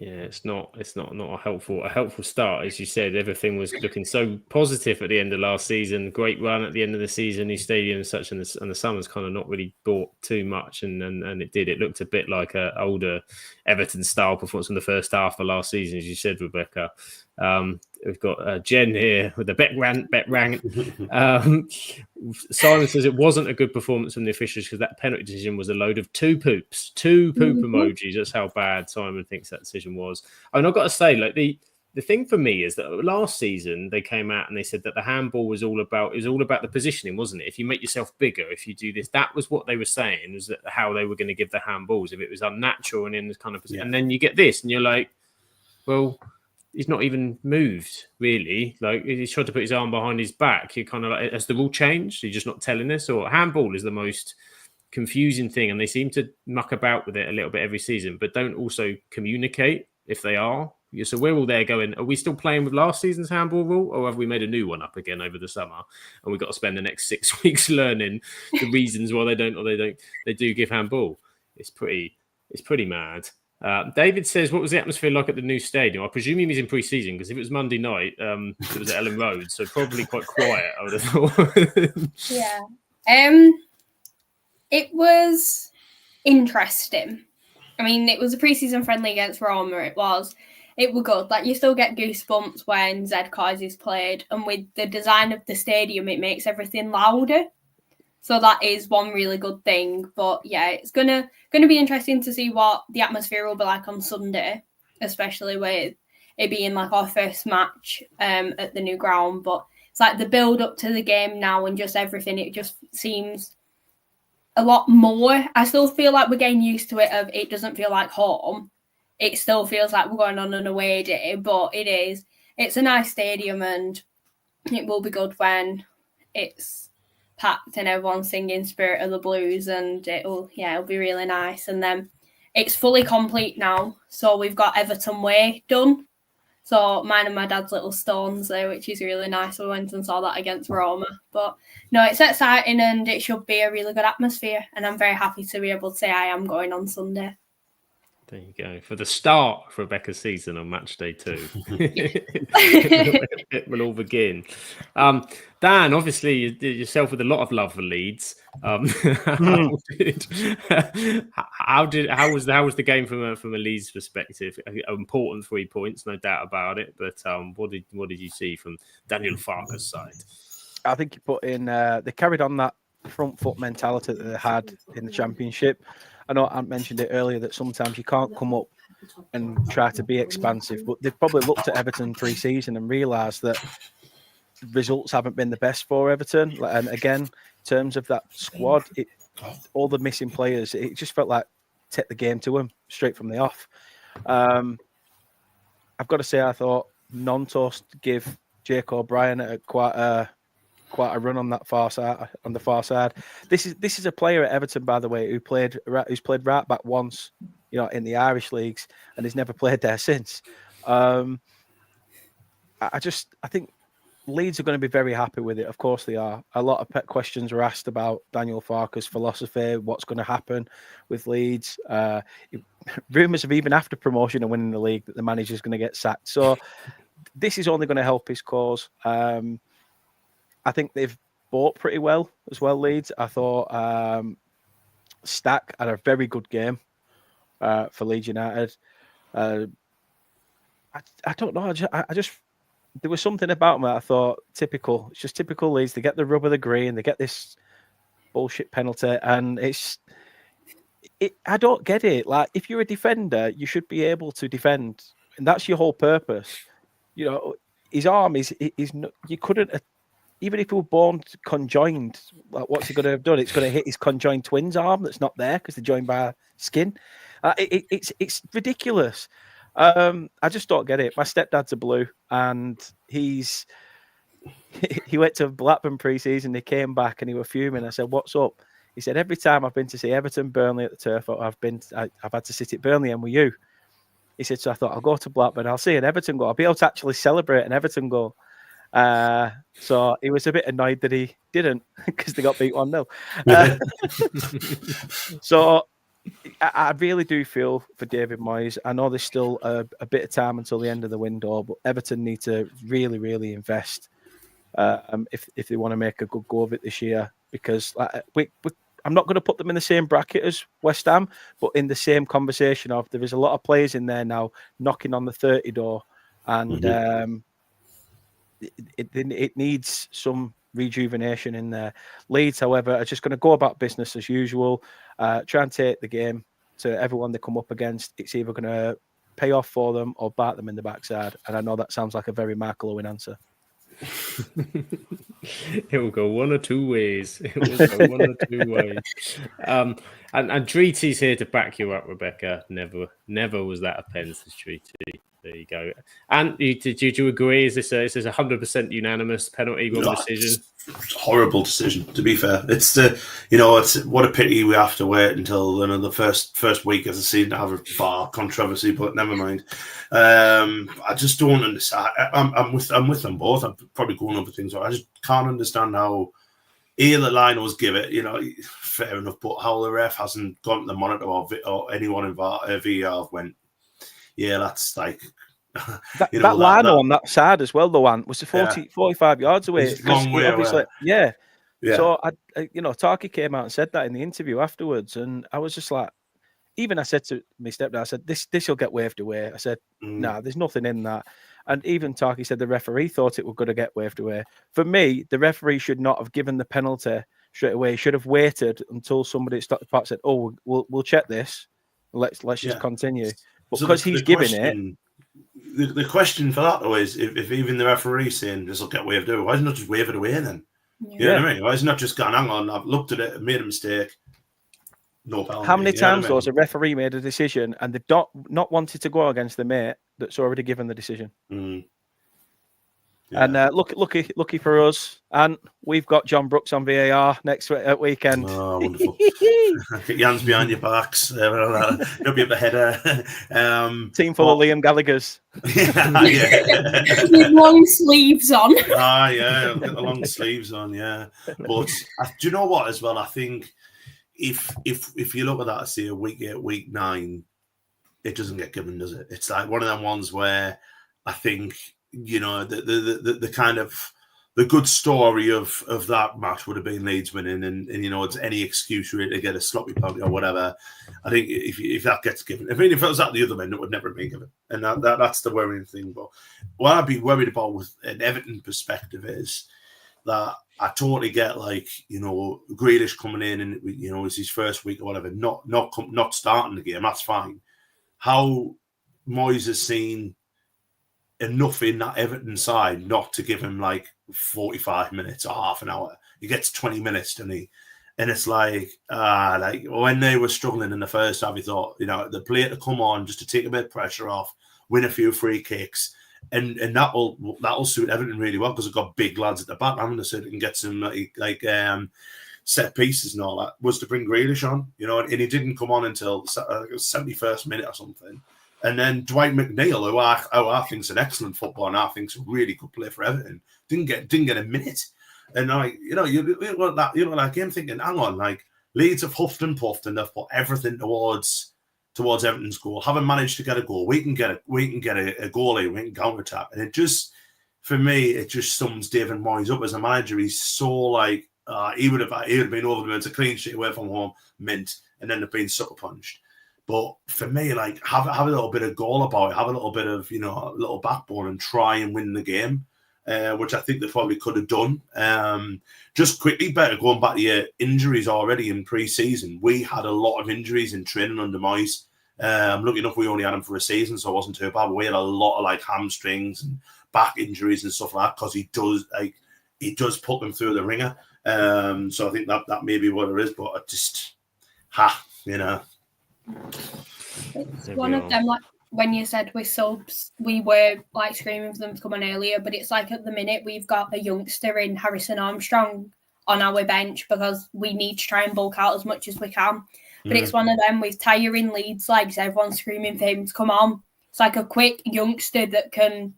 S1: Yeah, it's not a helpful start, as you said. Everything was looking so positive at the end of last season. Great run at the end of the season, new stadium and such, and the summer's kind of not really brought too much, and it did. It looked a bit like a older Everton style performance in the first half of last season, as you said, Rebecca. We've got Jen here with the bet rant. Simon says it wasn't a good performance from the officials because that penalty decision was a load of two poop emojis. That's how bad Simon thinks that decision was. And I've got to say, like the thing for me is that last season they came out and they said that the handball was all about the positioning, wasn't it? If you make yourself bigger, if you do this, that was what they were saying, was that how they were going to give the handballs if it was unnatural and in this kind of position. Yeah. And then you get this, and you're like, well, he's not even moved, really. Like, he's tried to put his arm behind his back. You're kind of like, has the rule changed? You're just not telling us? Or handball is the most confusing thing, and they seem to muck about with it a little bit every season, but don't also communicate if they are. So we're all there going, are we still playing with last season's handball rule, or have we made a new one up again over the summer? And we've got to spend the next 6 weeks learning the reasons why they do give handball. It's pretty mad. David says, what was the atmosphere like at the new stadium? I presume he was in pre-season, because if it was Monday night, it was at Ellen Road, so probably quite quiet, I would have thought.
S4: Yeah. It was interesting. I mean, it was a pre-season friendly against Roma. It was good. Like, you still get goosebumps when Zed is played, and with the design of the stadium, it makes everything louder. So that is one really good thing. But yeah, it's gonna be interesting to see what the atmosphere will be like on Sunday, especially with it being like our first match at the new ground. But it's like the build up to the game now and just everything. It just seems a lot more. I still feel like we're getting used to it. It doesn't feel like home. It still feels like we're going on an away day, but it's a nice stadium, and it will be good when it's packed and everyone's singing Spirit of the Blues, and it'll be really nice. And then it's fully complete now, so we've got Everton Way done. So mine and my dad's little stones there, which is really nice. We went and saw that against Roma. But no, it's exciting, and it should be a really good atmosphere. And I'm very happy to be able to say I am going on Sunday.
S1: There you go. For the start of Rebecca's season on Matchday 2. It will all begin. Dan, obviously, you did yourself with a lot of love for Leeds. How was the game from a Leeds perspective? Important 3 points, no doubt about it. But what did you see from Daniel Farker's side?
S3: I think you put in. They carried on that front foot mentality that they had in the Championship. I know Ant mentioned it earlier that sometimes you can't come up and try to be expansive, but they've probably looked at Everton pre-season and realised that results haven't been the best for Everton. And again, in terms of that squad, all the missing players, it just felt like take the game to them straight from the off. I've got to say, I thought Nontos give Jake O'Brien quite a run on that far side. On the far side, this is a player at Everton, by the way, who's played right back once, in the Irish leagues, and he's never played there since. I think Leeds are going to be very happy with it. Of course they are. A lot of questions were asked about Daniel Farker's philosophy, what's going to happen with Leeds. Rumours of even after promotion and winning the league that the manager's going to get sacked. So this is only going to help his cause. I think they've bought pretty well as well, Leeds. I thought Stack had a very good game for Leeds United. I don't know. I just there was something about them that I thought typical. It's just typical Leeds. They get the rub of the green. They get this bullshit penalty, and I don't get it. Like, if you're a defender, you should be able to defend, and that's your whole purpose. His arm is not, you couldn't. Even if he were born conjoined, like, what's he going to have done? It's going to hit his conjoined twin's arm that's not there because they're joined by skin. It's ridiculous. I just don't get it. My stepdad's a Blue, and he went to Blackburn pre-season. He came back and he was fuming. I said, "What's up?" He said, "Every time I've been to see Everton, Burnley at the Turf, I've had to sit at Burnley and with you." He said, "So I thought I'll go to Blackburn. I'll see an Everton goal. I'll be able to actually celebrate an Everton goal." So he was a bit annoyed that he didn't because they got beat 1-0. So I really do feel for David Moyes. I know there's still a bit of time until the end of the window, but Everton need to really, really invest if they want to make a good go of it this year. Because I'm not going to put them in the same bracket as West Ham, but in the same conversation of there is a lot of players in there now knocking on the 30 door, and it needs some rejuvenation in there. Leeds, however, are just going to go about business as usual, try and take the game to everyone they come up against. It's either going to pay off for them or bite them in the backside. And I know that sounds like a very Michael Owen answer.
S1: It will go one or two ways. It will go one or two ways. And Treaty's here to back you up, Rebecca. Never was that offensive, Treaty. There you go. And did you agree? Is this a 100% unanimous penalty decision?
S2: It's a horrible decision, to be fair. It's what a pity we have to wait until the first week of the season to have a bar controversy, but never mind. I just don't understand. I'm with them both. I'm probably going over things. I just can't understand how either line was give it. Fair enough, but how the ref hasn't gone to the monitor or anyone involved VAR went. Yeah, that's like
S3: that line on that side as well. The one was 45 yards away.
S2: It's a long way away.
S3: Yeah. So Tarky came out and said that in the interview afterwards, and I was just like, even I said to my stepdad, I said this will get waved away. I said, nah, there's nothing in that. And even Tarky said the referee thought it was going to get waved away. For me, the referee should not have given the penalty straight away. He should have waited until somebody stopped the part said, "Oh, we'll check this. Let's just continue." But because he's giving it.
S2: The question for that though is if even the referee saying this will get waved away, why is it not just wave it away then? You know what I mean? Why is it not just gone, hang on, I've looked at it, made a mistake. No penalty.
S3: How many times has a referee made a decision and they've not wanted to go against the mate that's already given the decision? Yeah. And lucky for us, and we've got John Brooks on VAR next weekend.
S2: Oh, wonderful! Get your hands behind your backs. You'll be up the header.
S3: Team full of Liam Gallagher's.
S4: With long sleeves on.
S2: Get the long sleeves on. Yeah, but do you know what? As well, I think if you look at that, say a week 8, week 9, it doesn't get given, does it? It's like one of them ones where I think. The kind of the good story of that match would have been Leeds winning, and it's any excuse really to get a sloppy penalty or whatever. I think if that gets given, if it was at the other end, it would never be given, and that's the worrying thing. But what I'd be worried about with an Everton perspective is that I totally get Grealish coming in and it's his first week or whatever, not starting the game. That's fine. How Moyes has seen enough in that Everton side not to give him 45 minutes or half an hour. He gets 20 minutes, doesn't he? And it's like when they were struggling in the first half, he thought, the player to come on just to take a bit of pressure off, win a few free kicks, and that'll suit Everton really well because they've got big lads at the back, haven't they? So they can get some set pieces and all that. Was to bring Grealish on, and he didn't come on until the 71st minute or something. And then Dwight McNeil, who I think's an excellent footballer and I think's a really good player for Everton, didn't get a minute. And you look at that game thinking, hang on, Leeds have huffed and puffed and they've put everything towards Everton's goal. Haven't managed to get a goal. We can get a goalie. We can counter attack. And it just, for me, it just sums David Moyes up as a manager. He's so he would have been over the moon. It's a clean sheet away from home, mint, and then they've been sucker punched. But for me, have a little bit of goal about it, have a little bit of, a little backbone and try and win the game, which I think they probably could have done. Just quickly, better going back to your injuries already in pre-season. We had a lot of injuries in training under Moyes. Lucky enough, we only had him for a season, so it wasn't too bad. But we had a lot of
S3: hamstrings
S2: and back injuries and stuff like that because he does put them through the ringer. So I think that may be what it is. But I just,
S4: It's one of them, when you said with subs, we were screaming for them to come on earlier, but it's at the minute we've got a youngster in Harrison Armstrong on our bench because we need to try and bulk out as much as we can. But it's one of them with tiring Leeds legs, everyone's screaming for him to come on. It's a quick youngster that can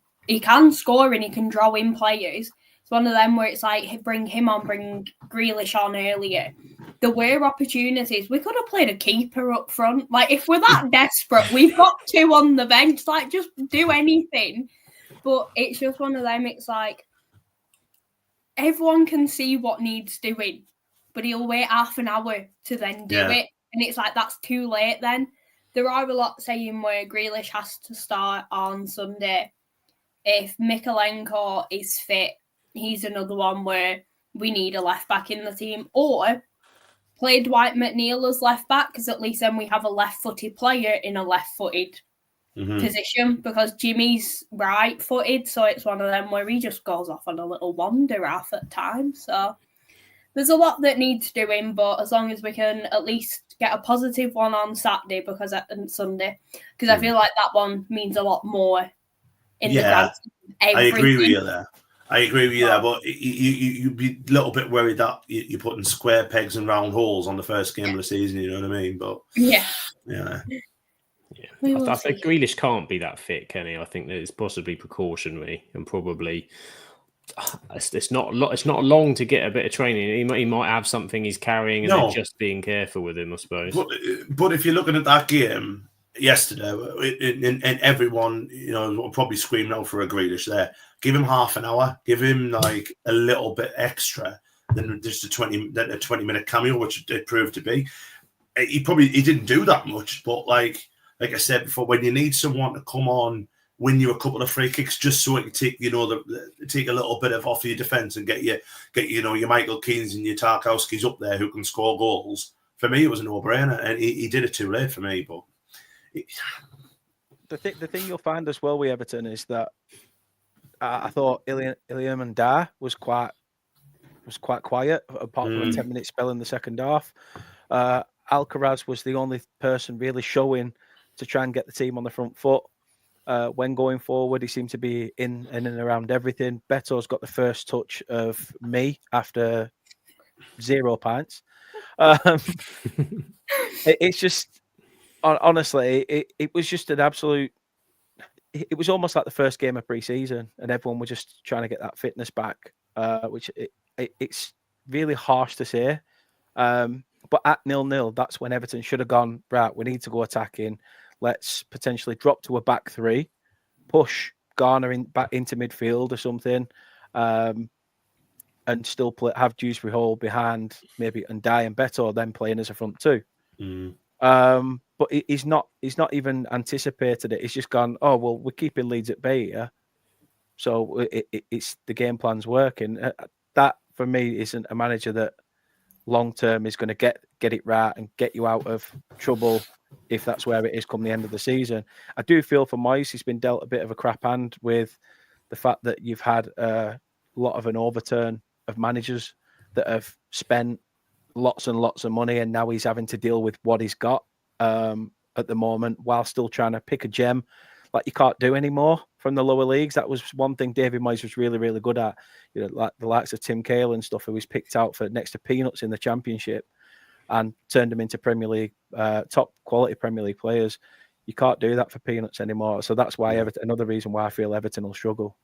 S4: score and he can draw in players. It's one of them where it's bring him on, bring Grealish on earlier. there were opportunities. We could have played a keeper up front. Like, if we're that desperate, we've got 2 on the bench. Like, just do anything. But it's just one of them. It's like, everyone can see what needs doing, but he'll wait half an hour to then do it. And it's like, that's too late then. There are a lot saying where Grealish has to start on Sunday. If Mikalenko is fit, he's another one where we need a left back in the team. Or play Dwight McNeil as left back, because at least then we have a left-footed player in a left-footed position, because Jimmy's right-footed, so it's one of them where he just goes off on a little wander half at time. So there's a lot that needs doing, but as long as we can at least get a positive one on Saturday and Sunday, because I feel like that one means a lot more in the grand scheme of everything.
S2: I agree with you there. But you'd be a little bit worried that you're putting square pegs in round holes on the first game of the season, you know what I mean? But
S1: yeah. I think Grealish can't be that fit, can he? I think that it's possibly precautionary and probably it's not long to get a bit of training. He might have something he's carrying and they're just being careful with him, I suppose.
S2: But if you're looking at that game yesterday, and everyone, will probably scream out for a Grealish there. Give him half an hour. Give him like a little bit extra than just a 20-minute cameo, which it proved to be. He didn't do that much, but like I said before, when you need someone to come on, win you a couple of free kicks, just so it can take take a little bit of off your defense and get your Michael Keanes and your Tarkowski's up there who can score goals. For me, it was a no-brainer, and he did it too late for me. But
S3: the thing you'll find as well with Everton is that I thought Iliam Ndiaye was quite quiet, apart from a 10-minute spell in the second half. Alcaraz was the only person really showing to try and get the team on the front foot. When going forward, he seemed to be in and around everything. Beto's got the first touch of me after 0 pints. It's just, honestly, it was just an absolute. It was almost like the first game of pre-season, and everyone was just trying to get that fitness back, which it's really harsh to say. But at 0-0, that's when Everton should have gone, right, we need to go attacking. Let's potentially drop to a back 3, push Garner back into midfield or something, and still have Dewsbury Hall behind maybe Ndiaye and Beto, then playing as a front 2. But he's not even anticipated it. He's just gone, oh, well, we're keeping Leeds at bay here. So it's the game plan's working. That, for me, isn't a manager that long-term is going to get it right and get you out of trouble if that's where it is come the end of the season. I do feel for Moyes, he's been dealt a bit of a crap hand with the fact that you've had a lot of an overturn of managers that have spent lots and lots of money, and now he's having to deal with what he's got at the moment while still trying to pick a gem like you can't do anymore from the lower leagues. That was one thing David Moyes was really, really good at. Like the likes of Tim Cahill and stuff, who was picked out for next to peanuts in the Championship and turned them into Premier League, top quality Premier League players. You can't do that for peanuts anymore. So that's why another reason why I feel Everton will struggle.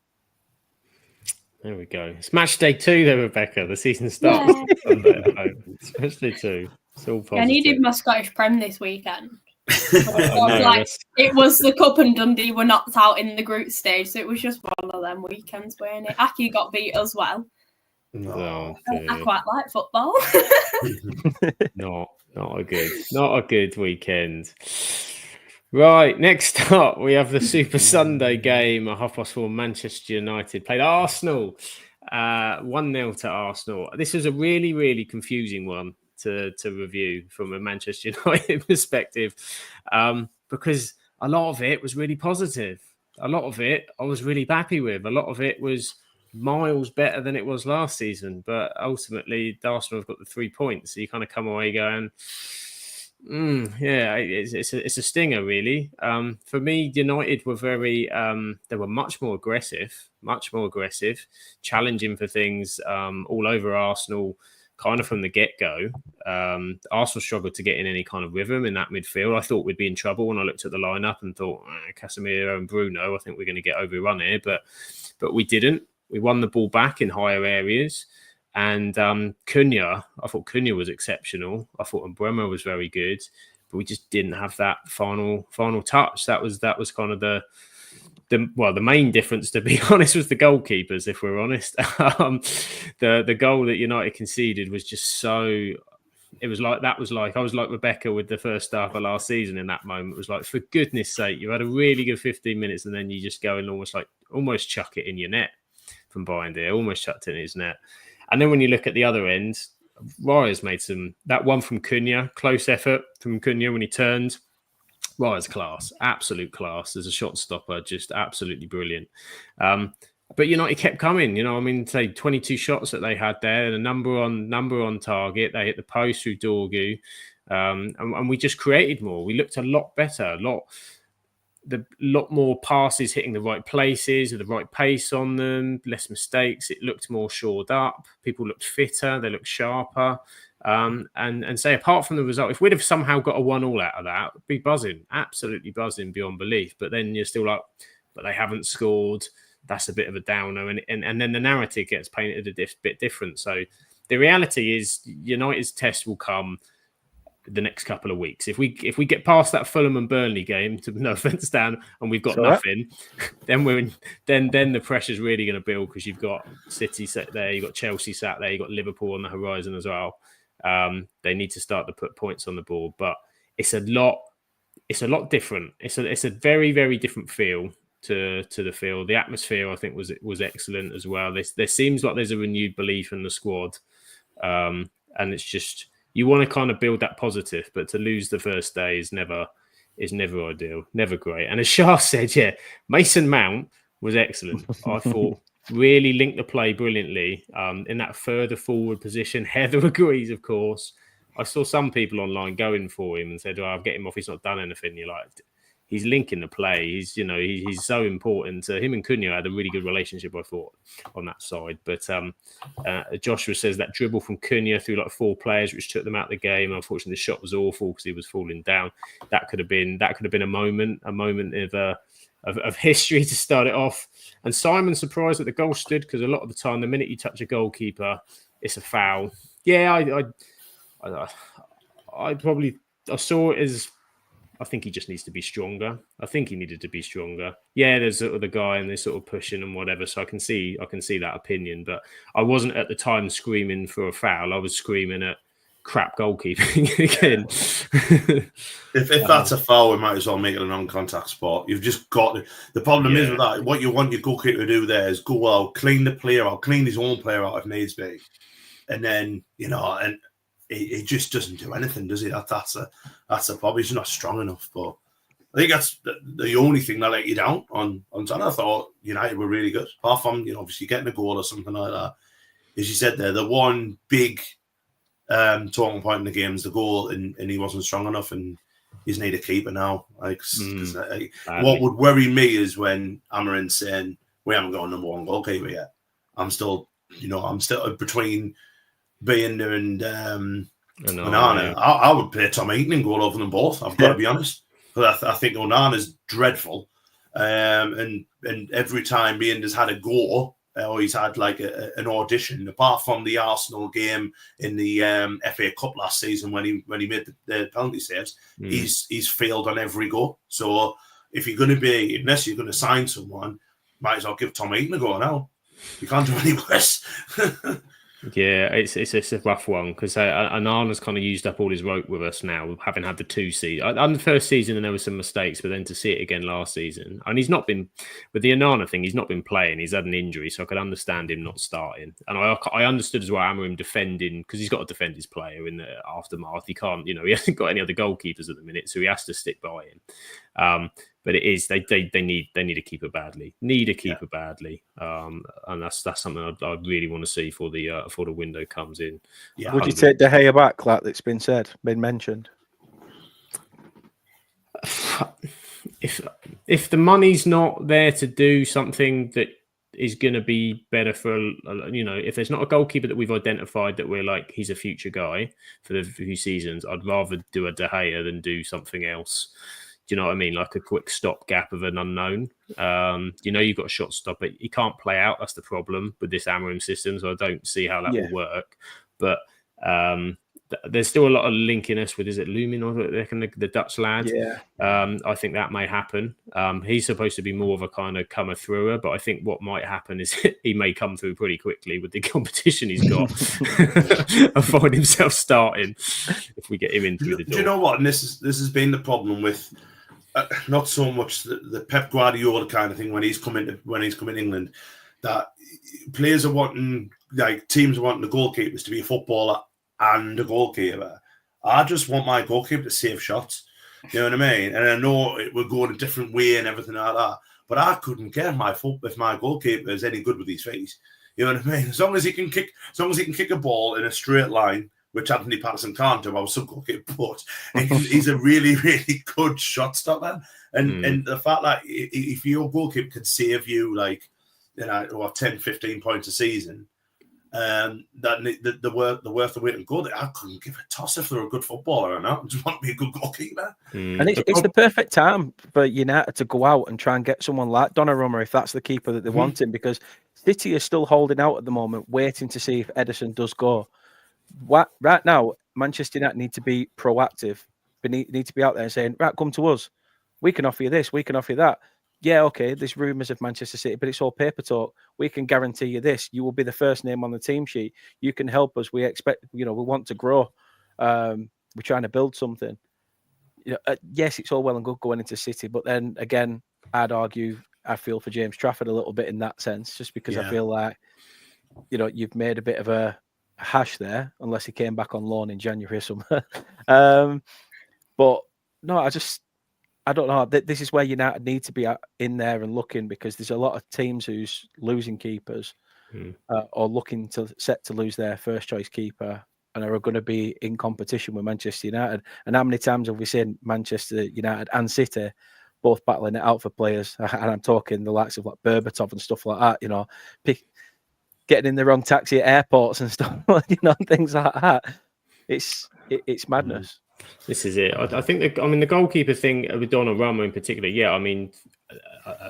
S1: There we go. It's match day 2 there, Rebecca. The season starts Sunday at home. It's match day 2. It's all positive.
S4: I needed my Scottish Prem this weekend. It was the Cup and Dundee were knocked out in the group stage, so it was just one of them weekends, weren't it? Aki got beat as well.
S1: No,
S4: I quite like football.
S1: not a good weekend. Right, next up we have the Super Sunday game at 4:30. Manchester United played Arsenal. 1-0 to Arsenal. This was a really, really confusing one to review from a Manchester United perspective, because a lot of it was really positive. A lot of it I was really happy with. A lot of it was miles better than it was last season. But ultimately, Arsenal have got the 3 points. So you kind of come away going, it's a stinger, really. For me, United were they were much more aggressive, challenging for things all over Arsenal, kind of from the get-go. Arsenal struggled to get in any kind of rhythm in that midfield. I thought we'd be in trouble when I looked at the lineup and thought, Casemiro and Bruno, I think we're going to get overrun here. But we didn't. We won the ball back in higher areas. And Cunha, I thought Cunha was exceptional. I thought Mbeumo was very good, but we just didn't have that final touch. That was kind of the main difference, to be honest, was the goalkeepers. If we're honest, the goal that United conceded was just so. It was like I was like Rebecca with the first half of last season. In that moment, it was like, for goodness sake, you had a really good 15 minutes, and then you just go and almost chuck it in your net from behind there, almost chucked it in his net. And then when you look at the other end, Raya's made that one from Cunha, close effort from Cunha when he turned. Raya's class, absolute class as a shot stopper, just absolutely brilliant. But United kept coming. Say 22 shots that they had there, and a number on target. They hit the post through Dorgu, and we just created more. We looked a lot better, a lot more passes hitting the right places, with the right pace on them, less mistakes. It looked more shored up. People looked fitter. They looked sharper. And say, apart from the result, if we'd have somehow got a 1-1 out of that, we'd be buzzing, absolutely buzzing beyond belief. But then you're still like, but they haven't scored. That's a bit of a downer. And then the narrative gets painted a bit different. So the reality is United's test will come the next couple of weeks. If we get past that Fulham and Burnley game, to no offense, Dan, and we've got nothing, then then the pressure's really going to build, because you've got City sat there, you've got Chelsea sat there, you've got Liverpool on the horizon as well. They need to start to put points on the board, but it's a lot different. It's a very, very different feel to the field. The atmosphere, I think, was excellent as well. There seems like there's a renewed belief in the squad, and it's just, you want to kind of build that positive, but to lose the first day is never ideal, never great. And as Shah said, Mason Mount was excellent. I thought really linked the play brilliantly in that further forward position. Heather agrees, of course. I saw some people online going for him and said, "Oh, I'll get him off. He's not done anything." You're like, he's linking the play. He's so important. So him and Cunha had a really good relationship, I thought, on that side. But Joshua says that dribble from Cunha through like 4 players, which took them out of the game. Unfortunately, the shot was awful because he was falling down. That could have been a moment of history to start it off. And Simon's surprised that the goal stood, because a lot of the time, the minute you touch a goalkeeper, it's a foul. Yeah, I saw it as, I think he just needs to be stronger. I think he needed to be stronger. Yeah, there's sort of the guy and they're sort of pushing and whatever. So I can see that opinion, but I wasn't at the time screaming for a foul. I was screaming at crap goalkeeping again.
S2: If that's a foul, we might as well make it a non-contact sport. You've just got the problem is with that. What you want your goalkeeper to do there is go out, clean the player out, clean his own player out if needs be, and then and he just doesn't do anything, does he? That's a problem. He's not strong enough. But I think that's the only thing that let you down on Sunday. I thought United were really good, apart from obviously getting a goal or something like that. As you said there, the one big talking point in the game is the goal, and he wasn't strong enough, and he's need a keeper now. What would worry me is when Amarin's saying we haven't got a number 1 goalkeeper yet. I'm still between Binder and Onana. I would play Tom Heaton and go over them both. I've got to be honest. But I think Onana's dreadful, and every time Binder's had a go, or he's had like an audition, apart from the Arsenal game in the FA Cup last season when he made the penalty saves, he's failed on every go. So if you're going to be, unless you're going to sign someone, might as well give Tom Heaton a go now. You can't do any worse.
S1: Yeah, it's a rough one, because Onana's kind of used up all his rope with us now, having had the 2 seasons. On the first season, and there were some mistakes, but then to see it again last season, and he's not been with the Onana thing. He's not been playing. He's had an injury, so I could understand him not starting. And I understood as well Amarim defending, because he's got to defend his player in the aftermath. He can't, he hasn't got any other goalkeepers at the minute, so he has to stick by him. But it is they need a keeper badly. And that's something I really want to see for the window comes in.
S3: Yeah. Would you take De Gea back, like that's been mentioned?
S1: If the money's not there to do something that is going to be better for if there's not a goalkeeper that we've identified that we're like he's a future guy for the few seasons, I'd rather do a De Gea than do something else. Do you know what I mean? Like a quick stopgap of an unknown. You've got a shot stopper. He can't play out. That's the problem with this Amorim system. So I don't see how that will work. But there's still a lot of linkiness with, is it Lumin or the Dutch lad?
S3: Yeah.
S1: I think that may happen. He's supposed to be more of a kind of comer thrower, but I think what might happen is he may come through pretty quickly with the competition he's got and find himself starting if we get him in through the door.
S2: Do you know what? And this has been the problem with not so much the Pep Guardiola kind of thing when he's coming to England, that players are wanting, like teams are wanting the goalkeepers to be a footballer and a goalkeeper. I just want my goalkeeper to save shots. You know what I mean? And I know it will go in a different way and everything like that, but I couldn't care if my goalkeeper is any good with his feet. You know what I mean? As long as he can kick a ball in a straight line, which Anthony Patterson can't do, our sub-goalkeeper, but he's a really, really good shot stopper. And the fact that if your goalkeeper can save you 10, 15 points a season, that the worth the weight and goal, I couldn't give a toss if they're a good footballer or not. I just want to be a good goalkeeper.
S3: And it's the perfect time for United to go out and try and get someone like Donnarumma if that's the keeper that they want him, because City is still holding out at the moment, waiting to see if Ederson does go. Right now, Manchester United need to be proactive. They need to be out there and saying, right, come to us. We can offer you this. We can offer you that. Yeah, okay, there's rumours of Manchester City, but it's all paper talk. We can guarantee you this. You will be the first name on the team sheet. You can help us. We expect, we want to grow. We're trying to build something. Yes, it's all well and good going into City, but then again, I'd argue I feel for James Trafford a little bit in that sense, just because I feel like, you've made a bit of a hash there, unless he came back on loan in January or something. But no, I don't know. This is where United need to be in there and looking, because there's a lot of teams who's losing keepers or looking to lose their first choice keeper and are going to be in competition with Manchester United. And how many times have we seen Manchester United and City both battling it out for players? And I'm talking the likes of like Berbatov and stuff like that, getting in the wrong taxi at airports and stuff, things like that. It's madness.
S1: This is it. I think the goalkeeper thing with Donnarumma in particular. Yeah, I mean,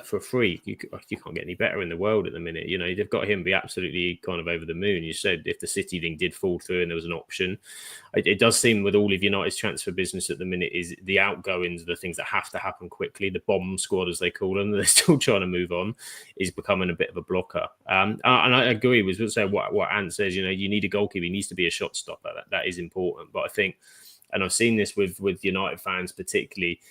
S1: for free, you can't get any better in the world at the minute. They've got him be absolutely kind of over the moon. You said if the City thing did fall through and there was an option, it does seem with all of United's transfer business at the minute is the outgoings, the things that have to happen quickly, the bomb squad as they call them, they're still trying to move on, is becoming a bit of a blocker. And I agree with what Ant says. You need a goalkeeper. He needs to be a shot stopper. That is important. But I think, and I've seen this with United fans particularly,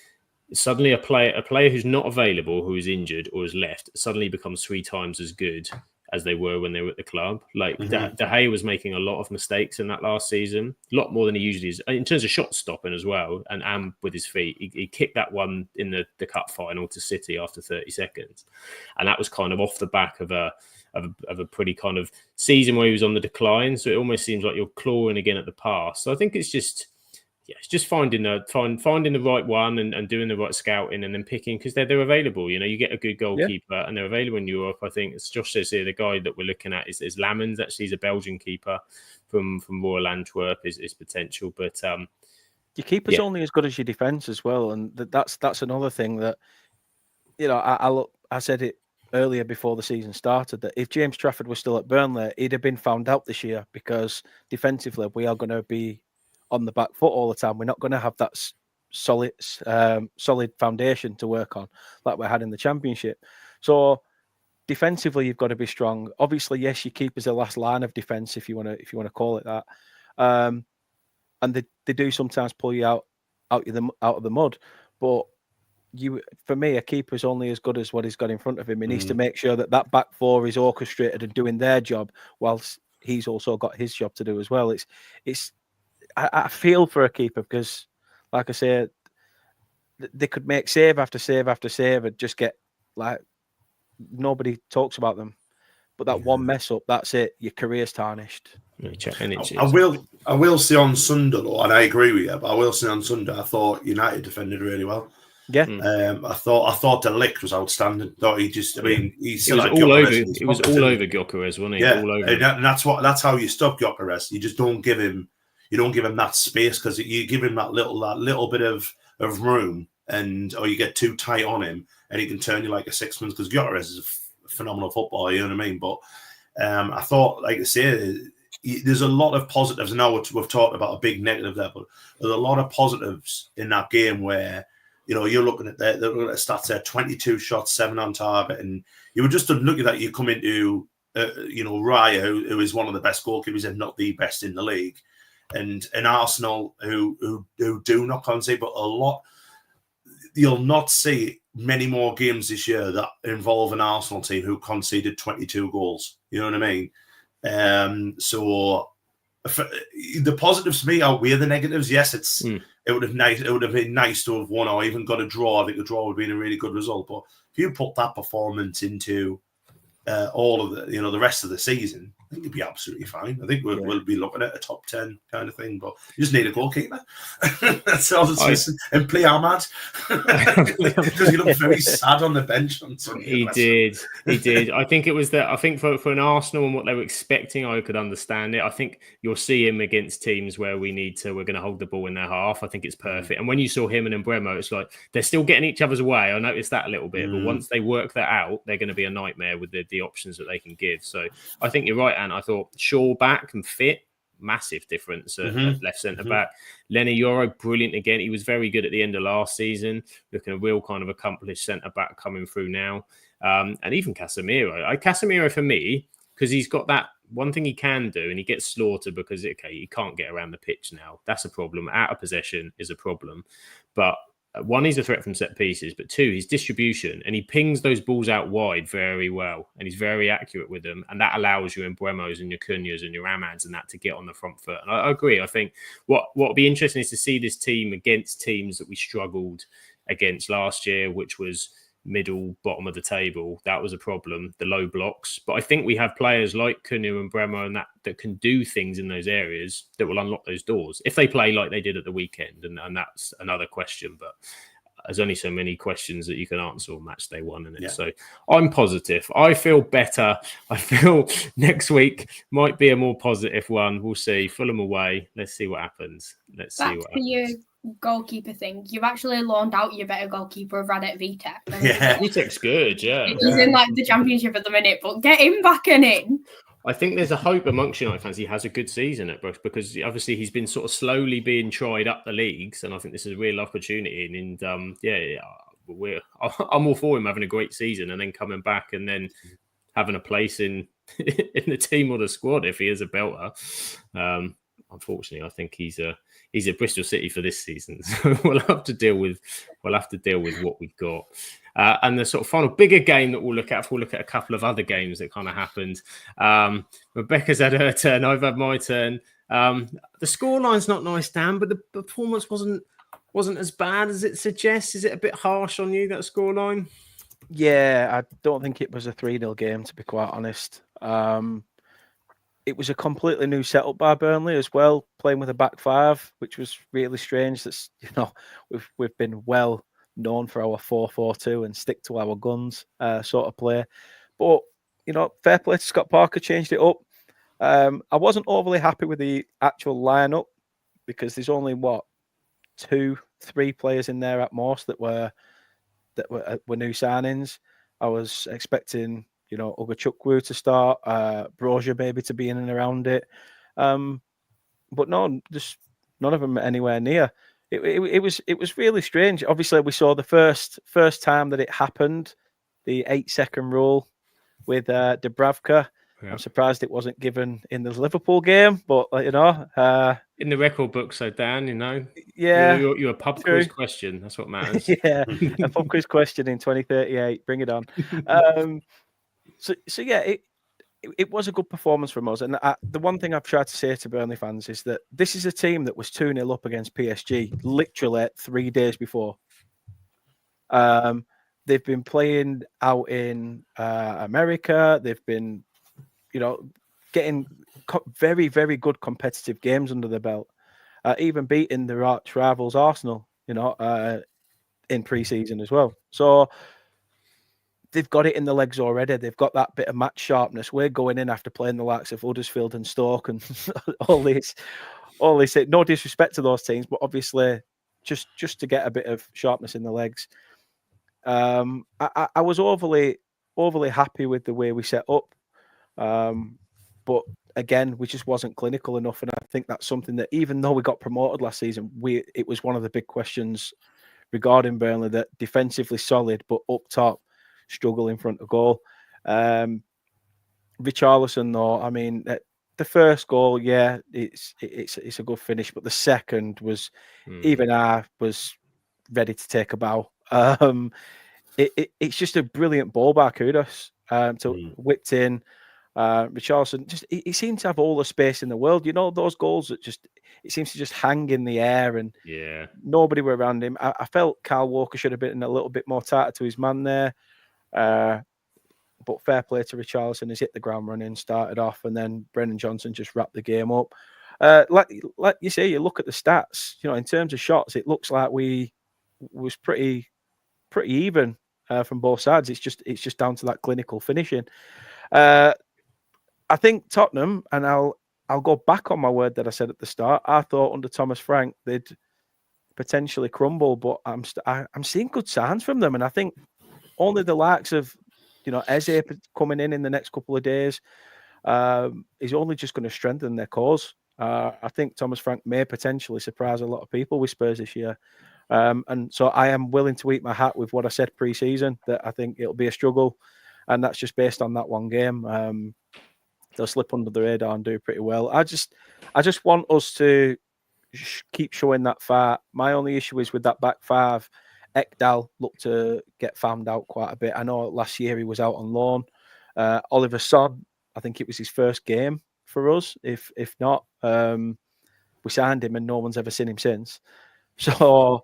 S1: suddenly a player who's not available, who is injured or has left, suddenly becomes 3 times as good as they were when they were at the club. Like De Gea was making a lot of mistakes in that last season, a lot more than he usually is in terms of shot stopping as well, and with his feet. He kicked that one in the cup final to City after 30 seconds, and that was kind of off the back of a pretty kind of season where he was on the decline. So it almost seems like you're clawing again at the past. So I think it's just finding the right one and doing the right scouting and then picking, because they're available. You get a good goalkeeper and they're available in Europe. I think, as Josh says here, the guy that we're looking at is Lammens. Actually, he's a Belgian keeper from Royal Antwerp. Is potential, but
S3: your keeper's only as good as your defence as well, and that's another thing that I said it earlier before the season started, that if James Trafford was still at Burnley, he'd have been found out this year, because defensively we are going to be on the back foot all the time. We're not going to have that solid foundation to work on like we had in the Championship. So defensively, you've got to be strong. Obviously, yes, your keeper's the last line of defence, if you want to call it that. And they do sometimes pull you out of the mud. But for me, a keeper's only as good as what he's got in front of him. He needs to make sure that back four is orchestrated and doing their job, whilst he's also got his job to do as well. I feel for a keeper, because, like I said, they could make save after save after save and just get nobody talks about them. But that one mess up, that's it. Your career's tarnished.
S2: I will say on Sunday, though, and I agree with you, but I will say on Sunday, I thought United defended really well.
S3: Yeah.
S2: I thought De Ligt was outstanding. Thought he was
S1: all over Gyökeres, wasn't he?
S2: Yeah,
S1: all over.
S2: And that's how you stop Gyökeres. You just don't give him that space, because you give him that little bit of room, or you get too tight on him, and he can turn you like a sixpence. Because Gyökeres is a phenomenal footballer, you know what I mean? But I thought, like I say, there's a lot of positives. I know we've talked about a big negative there, but there's a lot of positives in that game where, you're looking at the stats there, 22 shots, 7 on target, and you were just looking at that. You come into, Raya, who is one of the best goalkeepers and not the best in the league, and Arsenal who do not concede, but a lot. You'll not see many more games this year that involve an Arsenal team who conceded 22 goals. You know what I mean? So the positives for me outweigh the negatives. Yes, it would have been nice to have won or even got a draw. I think a draw would have been a really good result. But if you put that performance into all of the rest of the season, I think you'd be absolutely fine. I think we'll be looking at a top 10 kind of thing, but you just need a goalkeeper. That's all that's missing. And play Ahmad. Because you look very sad on the bench on Sunday.
S1: He did. I think it was that. I think for an Arsenal and what they were expecting, I could understand it. I think you'll see him against teams where we're going to hold the ball in their half. I think it's perfect. And when you saw him and Mbeumo, it's like they're still getting each other's way. I noticed that a little bit, but once they work that out, they're going to be a nightmare with the options that they can give. So I think you're right, and I thought Shaw back and fit, massive difference at left centre back. Lenny Yoro, brilliant again. He was very good at the end of last season, looking a real kind of accomplished centre back coming through now. And even Casemiro. Casemiro for me, because he's got that one thing he can do, and he gets slaughtered because he can't get around the pitch now. That's a problem. Out of possession is a problem. But one, he's a threat from set pieces, but two, his distribution, and he pings those balls out wide very well, and he's very accurate with them, and that allows your Mbeumo's and your Cunhas and your Amads and that to get on the front foot. And I agree. I think what will be interesting is to see this team against teams that we struggled against last year, which was middle, bottom of the table. That was a problem, the low blocks. But I think we have players like Cunha and Mbeumo and that can do things in those areas that will unlock those doors if they play like they did at the weekend. And that's another question. But there's only so many questions that you can answer on match day one. And so I'm positive. I feel better. I feel next week might be a more positive one. We'll see. Fulham away. Let's see what happens.
S4: Your goalkeeper thing. You've actually loaned out your better goalkeeper of Radek Vitek.
S1: Vitek's good, yeah.
S4: He's in the championship at the minute, but get him back in.
S1: I think there's a hope amongst United fans he has a good season at Brooks, because obviously he's been sort of slowly being tried up the leagues, and I think this is a real opportunity. And I'm all for him having a great season and then coming back and then having a place in the team or the squad if he is a belter. Unfortunately, I think he's at Bristol City for this season, so we'll have to deal with what we've got. And the sort of final bigger game that we'll look at a couple of other games that kind of happened. Rebecca's had her turn. I've had my turn. The scoreline's not nice, Dan, but the performance wasn't as bad as it suggests. Is it a bit harsh on you, that scoreline?
S3: Yeah, I don't think it was a 3-0 game, to be quite honest. It was a completely new setup by Burnley as well, playing with a back five, which was really strange. That's we've been well known for our 4-4-2 and stick to our guns sort of play. But fair play to Scott Parker, changed it up. I wasn't overly happy with the actual lineup because there's only 2-3 players in there at most that were new signings. I was expecting Ugachukwu to start, Brozier maybe to be in and around it. But no, just none of them anywhere near. It was really strange. Obviously, we saw the first time that it happened, the 8-second rule with Dubravka. Yeah. I'm surprised it wasn't given in the Liverpool game, but
S1: in the record book. So Dan,
S3: yeah,
S1: you're a pub quiz question. That's what matters.
S3: Yeah, a pub quiz question in 2038. Bring it on. So yeah, it was a good performance from us. And the one thing I've tried to say to Burnley fans is that this is a team that was 2-0 up against PSG literally 3 days before. They've been playing out in America. They've been, getting very, very good competitive games under the belt. Even beating their arch rivals Arsenal, in pre-season as well. So they've got it in the legs already. They've got that bit of match sharpness. We're going in after playing the likes of Huddersfield and Stoke and all this. No disrespect to those teams, but obviously just to get a bit of sharpness in the legs. I was overly happy with the way we set up, but again, we just wasn't clinical enough, and I think that's something that, even though we got promoted last season, it was one of the big questions regarding Burnley, that defensively solid, but up top struggle in front of goal. Richarlison, though, I mean, the first goal, yeah, it's a good finish, but the second was, even I was ready to take a bow. It's just a brilliant ball by Kudus, whipped in. Richarlison, just he seemed to have all the space in the world. You know, those goals that it seems to just hang in the air, and nobody were around him. I felt Kyle Walker should have been a little bit more tighter to his man there. But fair play to Richarlison, he's hit the ground running, started off, and then Brennan Johnson just wrapped the game up. Like you say, you look at the stats, you know, in terms of shots, it looks like we was pretty even from both sides. It's just down to that clinical finishing. I think Tottenham, and I'll go back on my word that I said at the start, I thought under Thomas Frank they'd potentially crumble, but I'm seeing good signs from them, and I think only the likes of, you know, Eze coming in the next couple of days is only just going to strengthen their cause. I think Thomas Frank may potentially surprise a lot of people with Spurs this year. And so I am willing to eat my hat with what I said pre-season, that I think it'll be a struggle. And that's just based on that one game. They'll slip under the radar and do pretty well. I just want us to keep showing that fight. My only issue is with that back five. Ekdal looked to get found out quite a bit. I know last year he was out on loan. Oliver Son, I think it was his first game for us. If not, we signed him and no one's ever seen him since. So,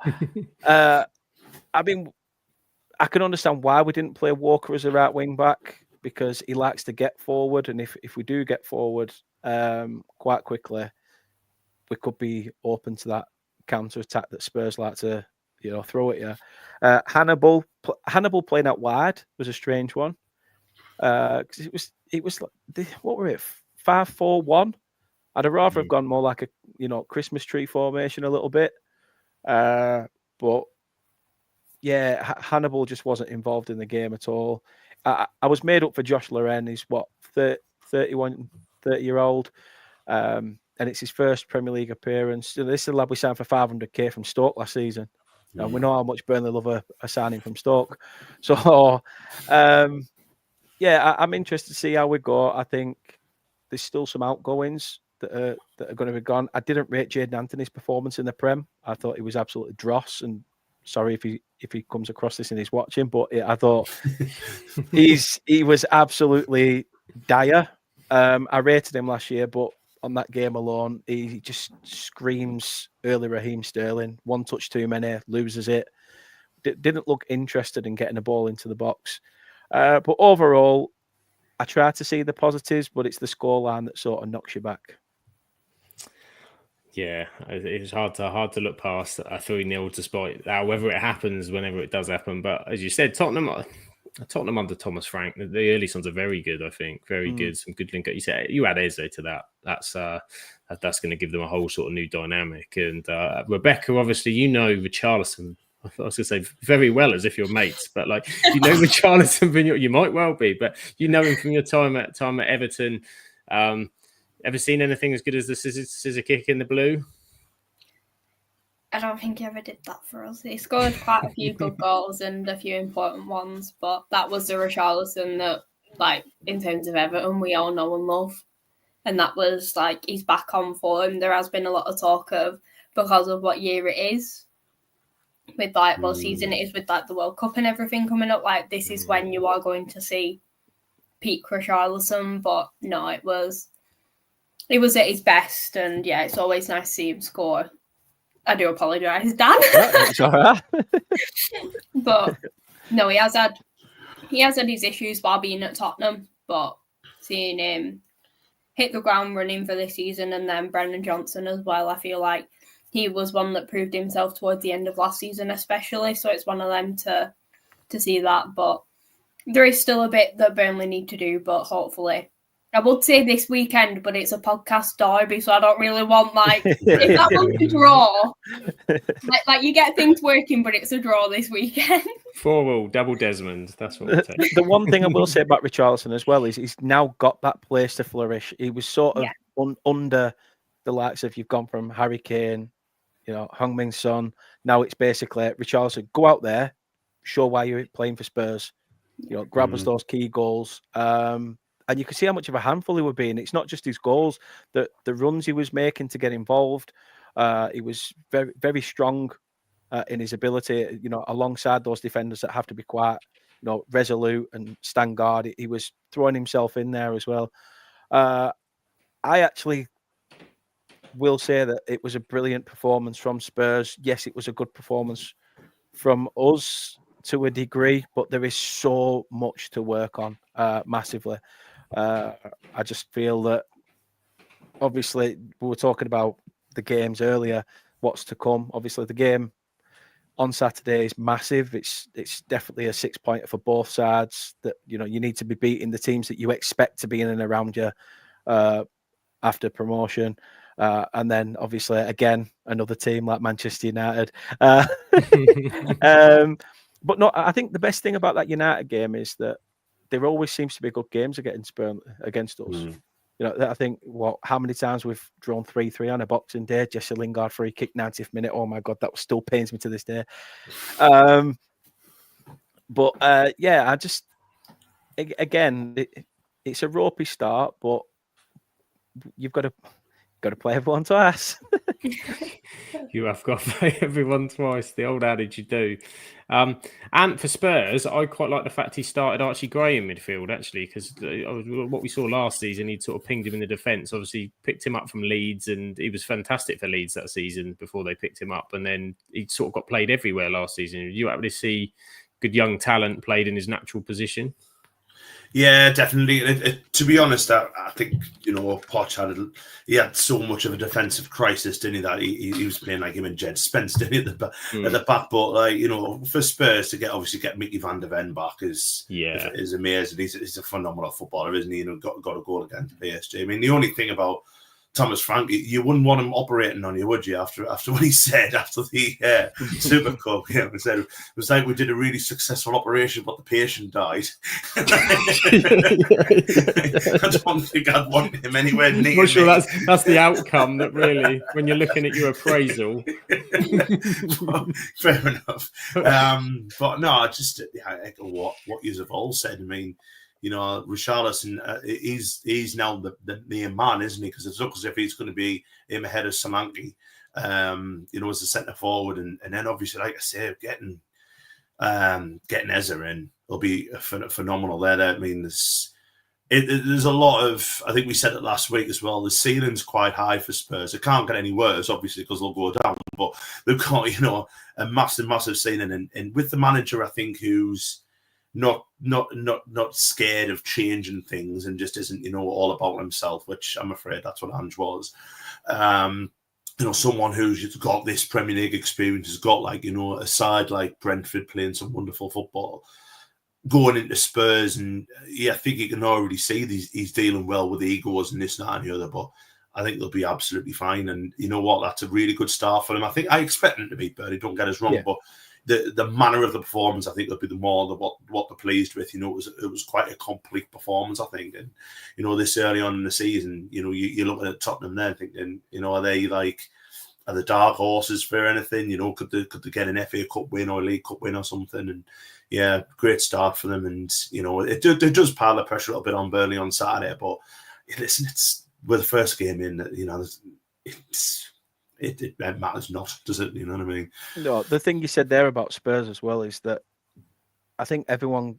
S3: I mean, I can understand why we didn't play Walker as a right wing back, because he likes to get forward. And if we do get forward quite quickly, we could be open to that counter attack that Spurs like to, you know, throw at you. Hannibal playing out wide was a strange one, because it was like, what were it, 5-4-1? I'd have rather have gone more like a, you know, Christmas tree formation a little bit, but yeah, Hannibal just wasn't involved in the game at all. I was made up for Josh Loren. He's 30-year-old, and it's his first Premier League appearance. This is a lad we signed for 500k from Stoke last season. And we know how much Burnley love a signing from Stoke. So, yeah, I'm interested to see how we go. I think there's still some outgoings that are going to be gone. I didn't rate Jadon Anthony's performance in the Prem. I thought he was absolutely dross. And sorry if he comes across this and he's watching, but I thought he was absolutely dire. I rated him last year, but on that game alone, he just screams early Raheem Sterling. One touch too many, loses it. Didn't look interested in getting the ball into the box. But overall, I try to see the positives, but it's the scoreline that sort of knocks you back.
S1: Yeah, it's hard to look past a 3-0 despite however it happens, whenever it does happen. But as you said, Tottenham under Thomas Frank, the early ones are very good. I think very good. Some good link. You said you add Eze to that. That's going to give them a whole sort of new dynamic. And Rebecca, obviously, you know Richarlison. I was going to say very well, as if you're mates, but like, you know Richarlison, you might well be, but you know him from your time at Everton. Ever seen anything as good as the scissor kick in the blue?
S4: I don't think he ever did that for us. He scored quite a few good goals and a few important ones, but that was the Richarlison that, like, in terms of Everton, we all know and love. And that was, like, he's back on form. There has been a lot of talk of, because of what year it is, with, like, what season it is, with, like, the World Cup and everything coming up, like, this is when you are going to see peak Richarlison. But no, it was at his best, and yeah, it's always nice to see him score. I do apologise, Dan.
S3: It's all right.
S4: But no, he has had his issues while being at Tottenham, but seeing him hit the ground running for this season, and then Brennan Johnson as well, I feel like he was one that proved himself towards the end of last season especially, so it's one of them to see that. But there is still a bit that Burnley need to do, but hopefully I would say this weekend, but it's a podcast derby, so I don't really want if that one's a draw. Like you get things working, but it's a draw this weekend.
S1: 4-all, double Desmond. That's what we'll take.
S3: The one thing I will say about Richarlison as well is he's now got that place to flourish. He was sort of under the likes of, you've gone from Harry Kane, Heung-min Son. Now it's basically Richarlison, go out there, show why you're playing for Spurs. Grab us those key goals. And you can see how much of a handful he would be. And it's not just his goals, the runs he was making to get involved. He was very, very strong in his ability, alongside those defenders that have to be quite, resolute and stand guard. He was throwing himself in there as well. I actually will say that it was a brilliant performance from Spurs. Yes, it was a good performance from us to a degree, but there is so much to work on massively. I just feel that, obviously, we were talking about the games earlier, what's to come. Obviously, the game on Saturday is massive. It's definitely a 6-pointer for both sides. That you need to be beating the teams that you expect to be in and around you after promotion. And then, obviously, again, another team like Manchester United. But no, I think the best thing about that United game is that there always seems to be good games against us. I think how many times we've drawn 3-3 on a Boxing Day. Jesse Lingard free kick, 90th minute. Oh my God, that still pains me to this day. I just it's a ropey start, but you've got to play everyone twice.
S1: You have got to play everyone twice. The old adage you do. And for Spurs, I quite like the fact he started Archie Gray in midfield, actually, because what we saw last season, he'd sort of pinged him in the defence. Obviously, picked him up from Leeds, and he was fantastic for Leeds that season before they picked him up. And then he sort of got played everywhere last season. You able to see good young talent played in his natural position?
S2: Yeah, definitely. To be honest, I think Poch had so much of a defensive crisis, didn't he? That he was playing like him and Jed Spence, didn't he, at the back? But for Spurs to get Mickey van der Ven back is amazing. He's a phenomenal footballer, isn't he? Got a goal against PSG. I mean, the only thing about Thomas Frank, you wouldn't want him operating on you, would you? After what he said after the Super Cup, he said it was like we did a really successful operation, but the patient died. I don't think I'd want him anywhere near.
S1: I'm not sure that's the outcome. That really, when you're looking at your appraisal,
S2: fair enough. But no, just echo what you have all said. I mean, Richarlison, he's now the main man, isn't he? Because it looks as if he's going to be him ahead of Solanke, as a centre forward, and then obviously, like I say, getting Eza in will be phenomenal there. I mean, there's a lot of. I think we said it last week as well. The ceiling's quite high for Spurs. It can't get any worse, obviously, because they'll go down. But they've got a massive ceiling, and with the manager, I think, who's not scared of changing things and just isn't all about himself, which I'm afraid that's what Ange was. Someone who's just got this Premier League experience, has got a side like Brentford playing some wonderful football, going into Spurs, and I think you can already see he's dealing well with egos and this, that, and the other, but I think they'll be absolutely fine. And you know what? That's a really good start for them. I expect them to beat Burnley, don't get us wrong, but the manner of the performance, I think, will be the more what they're pleased with. It was quite a complete performance, I think. And this early on in the season, you're looking at Tottenham there, thinking, are they are the dark horses for anything? Could they get an FA Cup win or a League Cup win or something? And great start for them. And it does pile the pressure a little bit on Burnley on Saturday. But listen, it's with the first game in, It matters not, does it? You know what I mean?
S3: No, the thing you said there about Spurs as well is that I think everyone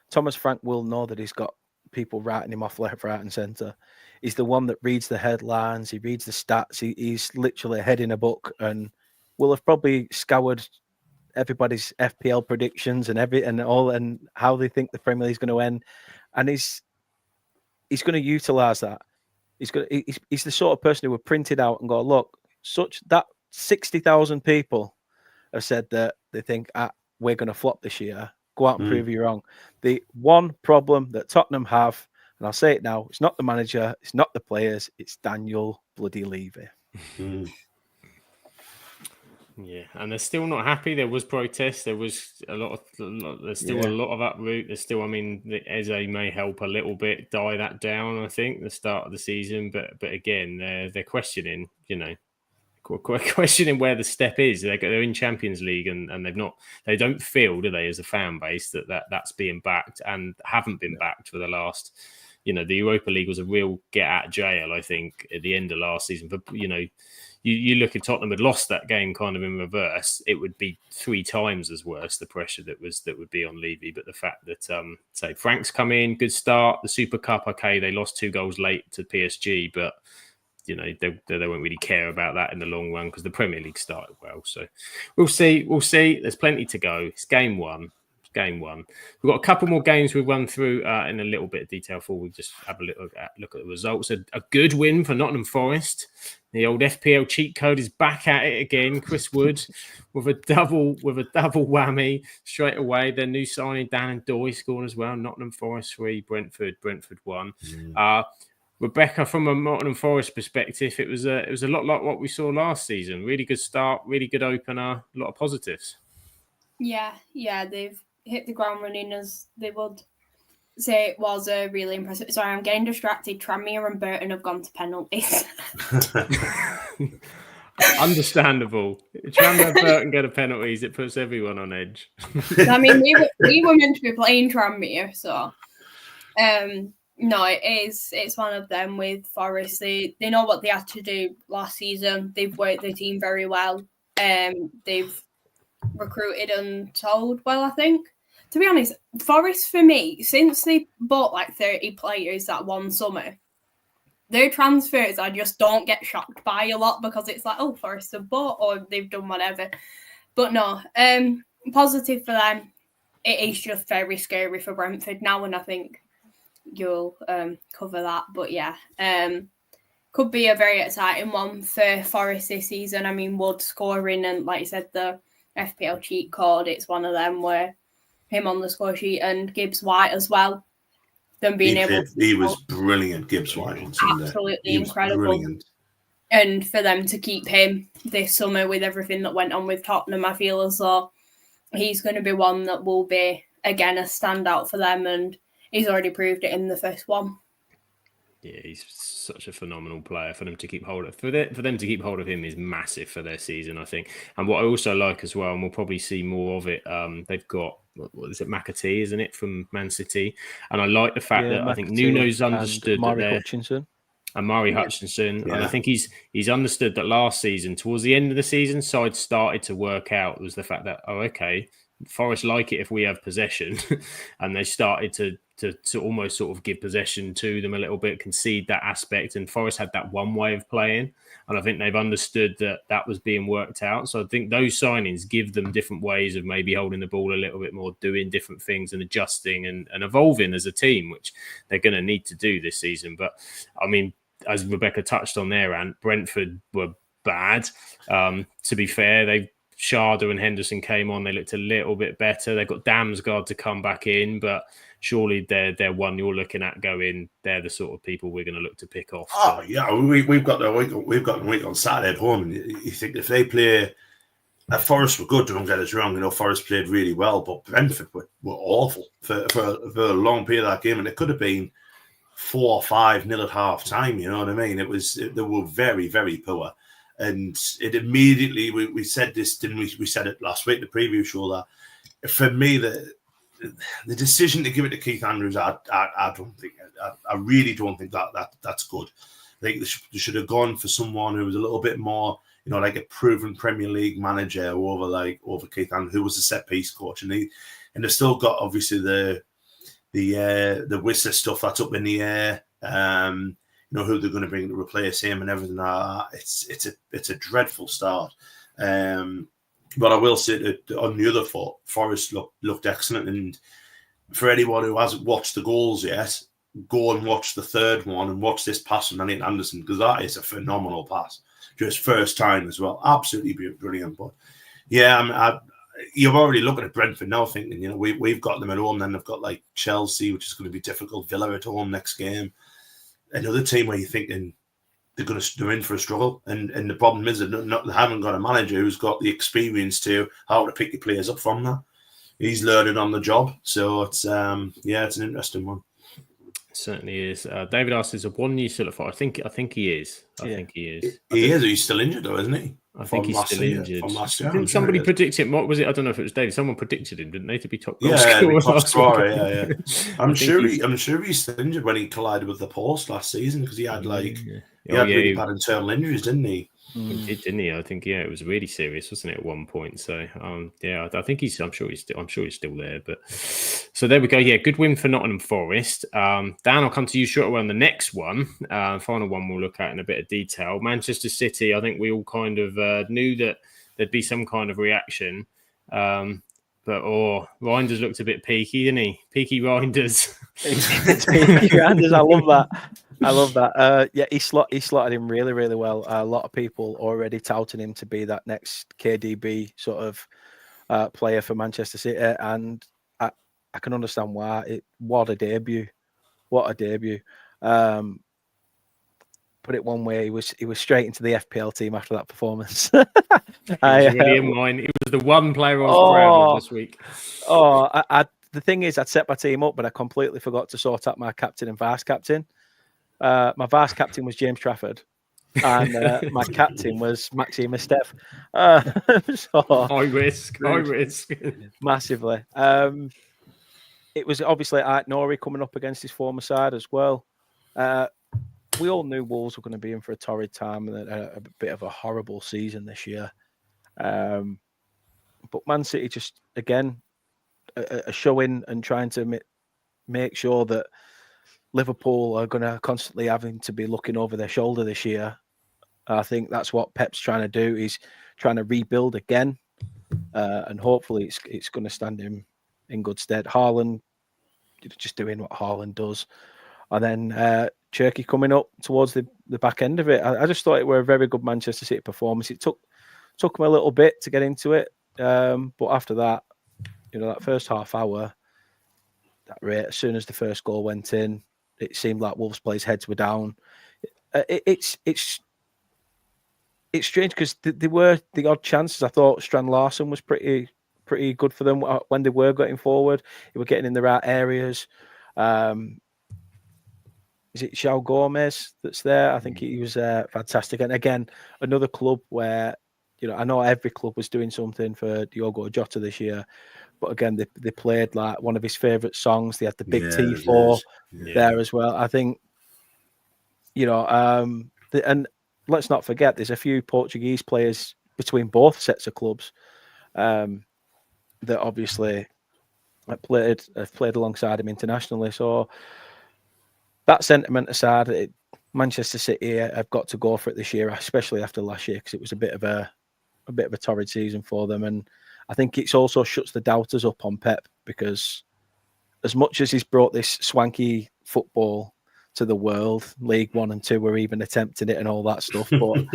S3: Thomas Frank will know that he's got people writing him off left, right, and centre. He's the one that reads the headlines, he reads the stats, he's literally a head in a book, and will have probably scoured everybody's FPL predictions and how they think the Premier League is going to end, and he's going to utilise that. He's the sort of person who would print it out and go, look, that 60,000 people have said that they think we're going to flop this year. Go out and prove you wrong. The one problem that Tottenham have, And I'll say it now, it's not the manager, it's not the players, it's Daniel bloody Levy.
S1: Yeah, and they're still not happy. There was protests. There was there's still a lot of uproot. There's still, I mean, the Eze may help a little bit die that down. I think the start of the season, but again, they're questioning. Questioning where the step is. They're in Champions League and they don't feel, do they, as a fan base that's being backed and haven't been backed for the last. The Europa League was a real get out of jail, I think, at the end of last season. But you look at Tottenham had lost that game kind of in reverse, it would be 3 times as worse, the pressure that would be on Levy. But the fact that say Frank's come in, good start, the Super Cup, okay, they lost 2 goals late to PSG, but they won't really care about that in the long run because the Premier League started well. So we'll see. There's plenty to go. It's game one. We've got a couple more games we'll run through in a little bit of detail before we just have a look at the results. A good win for Nottingham Forest. The old FPL cheat code is back at it again. Chris Wood with a double whammy straight away. Their new signing Dan and Doy scored as well. Nottingham Forest 3, Brentford 1. Rebecca, from a Nottingham Forest perspective, it was a lot like what we saw last season. Really good start, really good opener, a lot of positives.
S4: Yeah, they've hit the ground running, as they would say. It was a really impressive. Sorry, I'm getting distracted. Tranmere and Burton have gone to penalties.
S1: Understandable. Tranmere and Burton go to penalties. It puts everyone on edge.
S4: I mean, we were meant to be playing Tranmere, so no, it's one of them with Forest. They know what they had to do last season. They've worked the team very well. They've recruited and sold well, I think. To be honest, Forest, for me, since they bought like 30 players that one summer, their transfers I just don't get shocked by a lot because it's like, oh, Forest have bought or they've done whatever. But no, positive for them. It is just very scary for Brentford now, and I think you'll cover that. But yeah, could be a very exciting one for Forest this season. I mean, Wood scoring and, like you said, the FPL cheat code, it's one of them where him on the score sheet and Gibbs White as well. Them being
S2: he was brilliant, Gibbs White on Sunday.
S4: Absolutely incredible. Brilliant. And for them to keep him this summer with everything that went on with Tottenham, I feel as though he's going to be one that will be, again, a standout for them, and he's already proved it in the first one.
S1: Yeah, he's such a phenomenal player. For them to keep hold of him is massive for their season, I think. And what I also like as well, and we'll probably see more of it, they've got, what is it, McAtee, isn't it, from Man City? And I like the fact that McAtee, I think Nuno's understood that
S3: Hutchinson.
S1: And Murray Hutchinson. Yeah. And I think he's understood that last season, towards the end of the season, sides started to work out was the fact that, Forest like it if we have possession. And they started to almost sort of give possession to them a little bit, concede that aspect. And Forest had that one way of playing. And I think they've understood that was being worked out. So I think those signings give them different ways of maybe holding the ball a little bit more, doing different things and adjusting and evolving as a team, which they're going to need to do this season. But I mean, as Rebecca touched on there, and Brentford were bad. To be fair, Sharda and Henderson came on. They looked a little bit better. They've got Damsgaard to come back in, but surely they're one you're looking at going. They're the sort of people we're going to look to pick off.
S2: Oh yeah, we've got the week on Saturday at home. And you think if they play, Forest were good. Don't get us wrong. Forest played really well, but Brentford were awful for a long period of that game, and it could have been 4 or 5-0 at half time. You know what I mean? They were very, very poor. And it immediately, we said this, didn't we? We said it last week, the preview show, that for me, the decision to give it to Keith Andrews, I really don't think that's good. I think they should have gone for someone who was a little bit more, like a proven Premier League manager over Keith Andrews, who was a set piece coach, and they've still got obviously the Whistler stuff that's up in the air. Who they're going to bring to replace him and everything. It's a dreadful start. But I will say that on the other foot, Forest looked excellent. And for anyone who hasn't watched the goals yet, go and watch the third one and watch this pass from Elliot Anderson, because that is a phenomenal pass. Just first time as well. Absolutely brilliant. But yeah, you're already looking at Brentford now, thinking, you know, we've got them at home. Then they've got like Chelsea, which is going to be difficult. Villa at home next game. Another team where you're thinking they're in for a struggle, and the problem is that they haven't got a manager who's got the experience to how to pick your players up from that. He's learning on the job, so it's it's an interesting one.
S1: It certainly is. David asks, "Is a 1 year still at fault?" I think he is. I think he is.
S2: He is. He's still injured, though, isn't he?
S1: I think he's still injured.
S2: From last year,
S1: didn't somebody predict him? What was it? I don't know if it was David. Someone predicted him, didn't they, to be top goal
S2: scorer?
S1: Top
S2: scorer, yeah. I'm sure he's still injured when he collided with the post last season, because he had really bad internal injuries, didn't he?
S1: He did, didn't he? I think it was really serious, wasn't it, at one point? So I think I'm sure he's still there. But so there we go. Yeah, good win for Nottingham Forest. Dan, I'll come to you straight away on the next one. Final one we'll look at in a bit of detail. Manchester City. I think we all kind of knew that there'd be some kind of reaction. But Reinders looked a bit peaky, didn't he? Peaky Reinders.
S3: Peaky Reinders. I love that. He slotted him really, really well. A lot of people already touting him to be that next KDB sort of player for Manchester City, and I can understand why. What a debut! What a debut! Put it one way, he was straight into the FPL team after that performance.
S1: He was the one player I was proud of this week.
S3: The thing is, I'd set my team up, but I completely forgot to sort out my captain and vice captain. My vice captain was James Trafford, and my captain was Maxime Estef.
S1: High risk.
S3: Massively. It was obviously Ait Nori coming up against his former side as well. We all knew Wolves were going to be in for a torrid time and a bit of a horrible season this year. But Man City just, again, a showing and trying to make sure that Liverpool are going to constantly having to be looking over their shoulder this year. I think that's what Pep's trying to do. He's trying to rebuild again, and hopefully it's going to stand him in good stead. Haaland just doing what Haaland does, and then Cherky coming up towards the back end of it. I just thought it were a very good Manchester City performance. It took him a little bit to get into it, but after that, that first half hour, that rate, as soon as the first goal went in, it seemed like Wolves' players' heads were down. It's strange because there were the odd chances. I thought Strand Larsen was pretty good for them when they were getting forward. They were getting in the right areas. Is it João Gomez that's there? I think he was fantastic. And again, another club where, I know every club was doing something for Diogo Jota this year. But again, they played like one of his favourite songs. They had the big T4 there as well. I think, and let's not forget, there's a few Portuguese players between both sets of clubs that obviously have played alongside him internationally. So that sentiment aside, Manchester City have got to go for it this year, especially after last year, because it was a bit of a torrid season for them. And I think it's also shuts the doubters up on Pep, because as much as he's brought this swanky football to the world, League 1 and 2 were even attempting it and all that stuff. But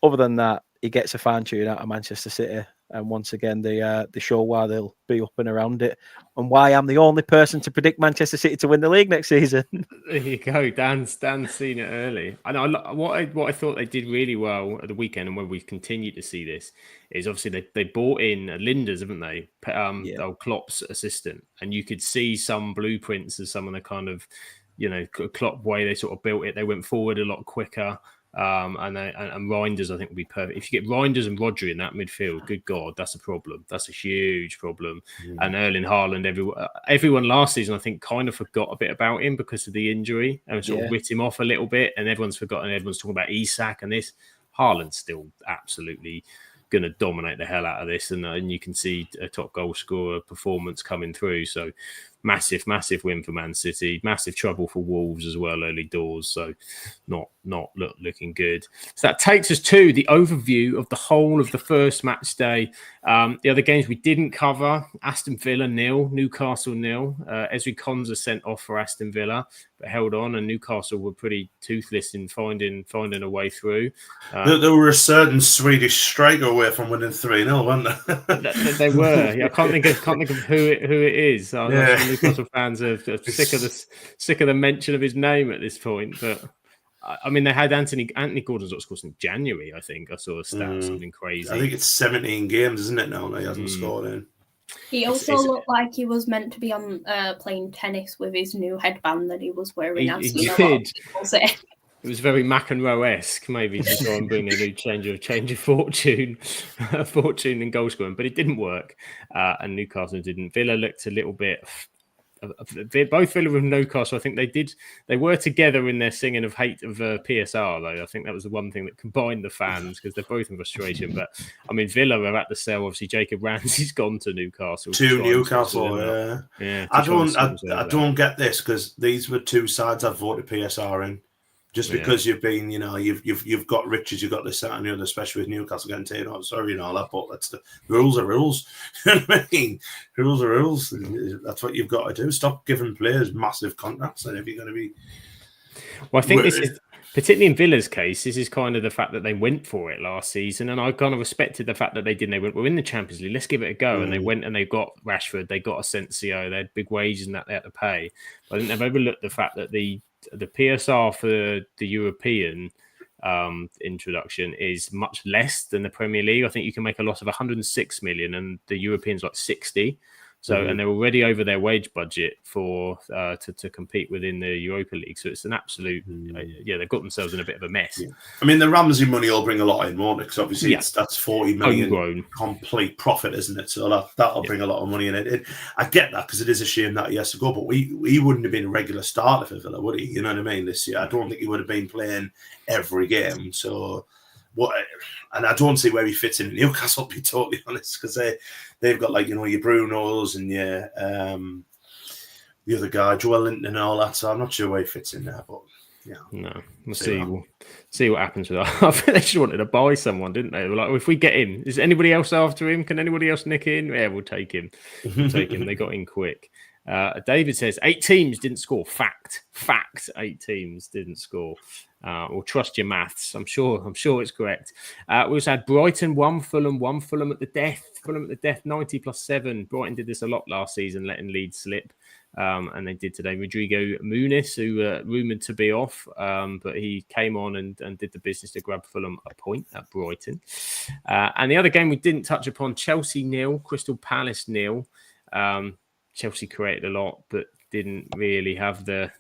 S3: other than that, he gets a fine tune out of Manchester City. And once again, they show why they'll be up and around it, and why I'm the only person to predict Manchester City to win the league next season.
S1: There you go. Dan's seen it early. And what I thought they did really well at the weekend, and when we continue to see this, is obviously they brought in Linders, haven't they? Old Klopp's assistant, and you could see some blueprints of some of the kind of Klopp way they sort of built it. They went forward a lot quicker. And Reinders, I think, would be perfect. If you get Reinders and Rodri in that midfield, good God, that's a problem. That's a huge problem. And Erling Haaland, everyone last season, I think, kind of forgot a bit about him because of the injury and sort of writ him off a little bit. And everyone's forgotten. Everyone's talking about Isak and this. Haaland's still absolutely going to dominate the hell out of this, and you can see a top goal scorer performance coming through. So massive win for Man City, massive trouble for Wolves as well early doors, so not looking good. So that takes us to the overview of the whole of the first match day. The other games we didn't cover: Aston Villa 0, Newcastle 0. Ezri Konsa sent off for Aston Villa, but held on, and Newcastle were pretty toothless in finding a way through.
S2: There were a certain Swedish striker away from winning 3-0, weren't they?
S1: They were. Yeah, I can't think of who it is. I'm sure Newcastle fans are sick of the mention of his name at this point, but. I mean, they had Anthony Gordon's got scores in January. I think I saw a stat, something crazy.
S2: I think it's 17 games, isn't it? Now he hasn't scored in.
S4: He also looked like he was meant to be on playing tennis with his new headband that he was wearing.
S1: He did. It was very McEnroe-esque, maybe to try and bring a new change of fortune in goal scoring, but it didn't work, and Newcastle didn't. Villa looked a little bit. Both Villa and Newcastle, I think they were together in their singing of hate of PSR, though. I think that was the one thing that combined the fans, because they're both in frustration. But I mean, Villa are at the sale. Obviously, Jacob Ramsey's gone to Newcastle.
S2: To Newcastle, yeah. I don't get this, because these were two sides I voted PSR in. Just because you've been, you've got riches, you've got this, that, and the other, especially with Newcastle getting taken out. Sorry, that, but that's the rules are rules. You know what I mean? Rules are rules. That's what you've got to do. Stop giving players massive contracts, and if you're going to be.
S1: Well, I think this is particularly in Villa's case. This is kind of the fact that they went for it last season, and I kind of respected the fact that they didn't. They went, we're in the Champions League, let's give it a go, and they went and they got Rashford, they got Asensio, they had big wages and that they had to pay. But I think they've overlooked the fact that the PSR for the European introduction is much less than the Premier League. I think you can make a loss of 106 million, and the European's like 60. So, and they're already over their wage budget for to compete within the Europa League. So it's an absolute, they've got themselves in a bit of a mess.
S2: Yeah. I mean, the Ramsey money will bring a lot in, won't it? Because obviously that's 40 million
S1: homegrown
S2: complete profit, isn't it? So that'll bring a lot of money in. I get that, because it is a shame that he has to go, but he wouldn't have been a regular starter for Villa, would he? You know what I mean? This year, I don't think he would have been playing every game. So. And I don't see where he fits in Newcastle, to be totally honest, because they've got your Brunos and the other guy, Joel Linton and all that. So I'm not sure where he fits in there, but
S1: no, we'll see. We'll see what happens with that. I think they just wanted to buy someone, didn't they? They were like, if we get him, is anybody else after him? Can anybody else nick in? Yeah, we'll take him. They got in quick. David says 8 teams didn't score. Fact. 8 teams didn't score. Or trust your maths. I'm sure it's correct. We also had Brighton 1, Fulham 1, Fulham at the death. 90+7. Brighton did this a lot last season, letting Leeds slip. And they did today. Rodrigo Muniz, who rumoured to be off, but he came on and did the business to grab Fulham a point at Brighton. And the other game we didn't touch upon, Chelsea 0, Crystal Palace 0. Chelsea created a lot, but didn't really have the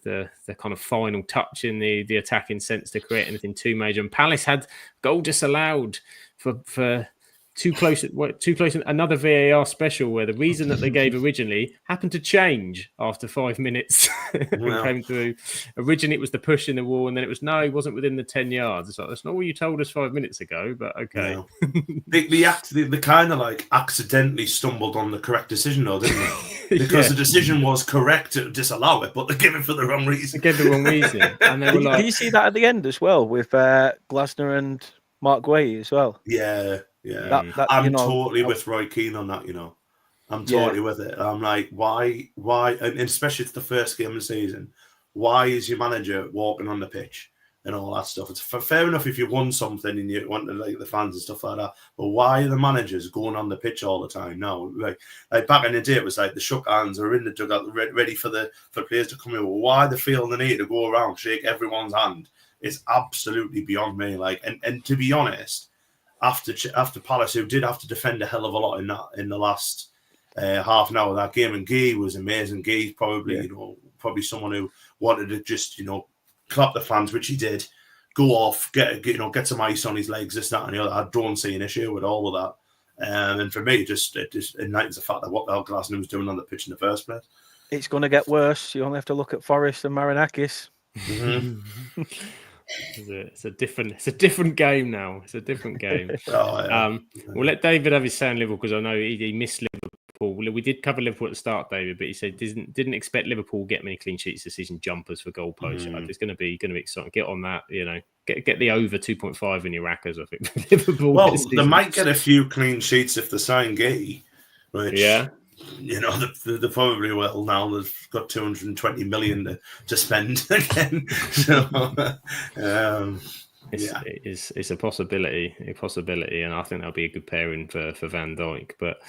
S1: kind of final touch in the attacking sense to create anything too major. And Palace had goal disallowed for too close, another VAR special where the reason that they gave originally happened to change after 5 minutes. Came through. Originally it was the push in the wall, and then it was he wasn't within the 10 yards. It's like, that's not what you told us 5 minutes ago, but okay.
S2: No. They kind of accidentally stumbled on the correct decision, though, didn't they? Because the decision was correct to disallow it, but they gave it for the wrong reason.
S1: They gave the wrong reason. And they were
S3: Did you see that at the end as well with Glasner and Mark Guay as well?
S2: Yeah. I'm totally with Roy Keane on that, I'm totally with it. I'm like, why, and especially it's the first game of the season, why is your manager walking on the pitch and all that stuff? It's fair enough if you won something and you want to the fans and stuff like that, but why are the managers going on the pitch all the time now? Like back in the day, it was like the shook hands are in the dugout ready for players to come in. Well, why they feel the need to go around, shake everyone's hand is absolutely beyond me. And to be honest, after Palace, who did have to defend a hell of a lot in the last half an hour of that game, and Guy was amazing. Guy's probably probably someone who wanted to just clap the fans, which he did, go off, get some ice on his legs, this, that, and the other. I don't see an issue with all of that. And for me, it just ignites the fact that what the hell Glasner was doing on the pitch in the first place.
S3: It's going to get worse. You only have to look at Forest and Marinakis.
S2: Mm-hmm.
S1: It's a different game now. It's a different game.
S2: We'll
S1: let David have his say on Liverpool, because I know he missed Liverpool Liverpool. We did cover Liverpool at the start, David, but he said didn't expect Liverpool to get many clean sheets this season, jumpers for goalposts. It's going to be exciting. Get on that, get the over 2.5 in your rackers. I think Liverpool.
S2: Well, they might get a few clean sheets if they sign Gay, which they probably will now. They've got 220 million to spend again. So.
S1: It's a possibility, and I think that'll be a good pairing for Van Dijk. But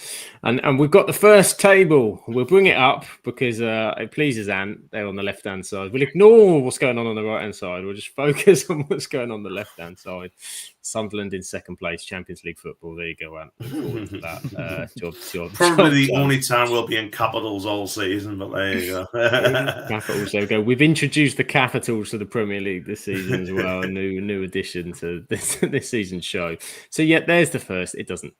S1: and we've got the first table. We'll bring it up because it pleases Ant. They're on the left hand side. We'll ignore what's going on the right hand side. We'll just focus on what's going on the left hand side. Sunderland in second place, Champions League football. There you go, Ant. Look forward to that. Job.
S2: Probably the only time we'll be in capitals all season, but there you go.
S1: Capitals. There we go. We've introduced the capitals to the Premier League this season as well. A new addition to this season's show. So yeah, there's the first. It doesn't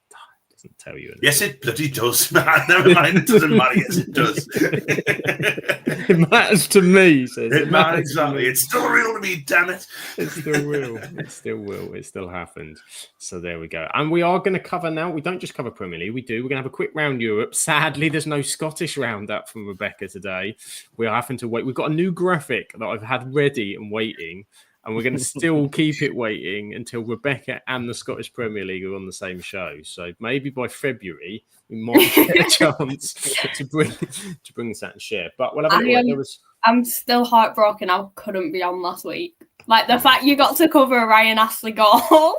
S1: tell you anything.
S2: Yes, it bloody does, man. Never mind, it doesn't matter. Yes, it does.
S1: It matters to me. Says
S2: it matters exactly. It's still real to me, damn it.
S1: It still will. It still will. It still happened. So there we go. And we are going to cover now. We don't just cover Premier League. We're going to have a quick round Europe. Sadly, there's no Scottish roundup from Rebecca today. We are having to wait. We've got a new graphic that I've had ready and waiting. And we're going to still keep it waiting until Rebecca and the Scottish Premier League are on the same show. So maybe by February we might get a chance to bring that and share. But we'll have a look.
S4: I'm still heartbroken. I couldn't be on last week. Like the fact you got to cover a Ryan Astley goal.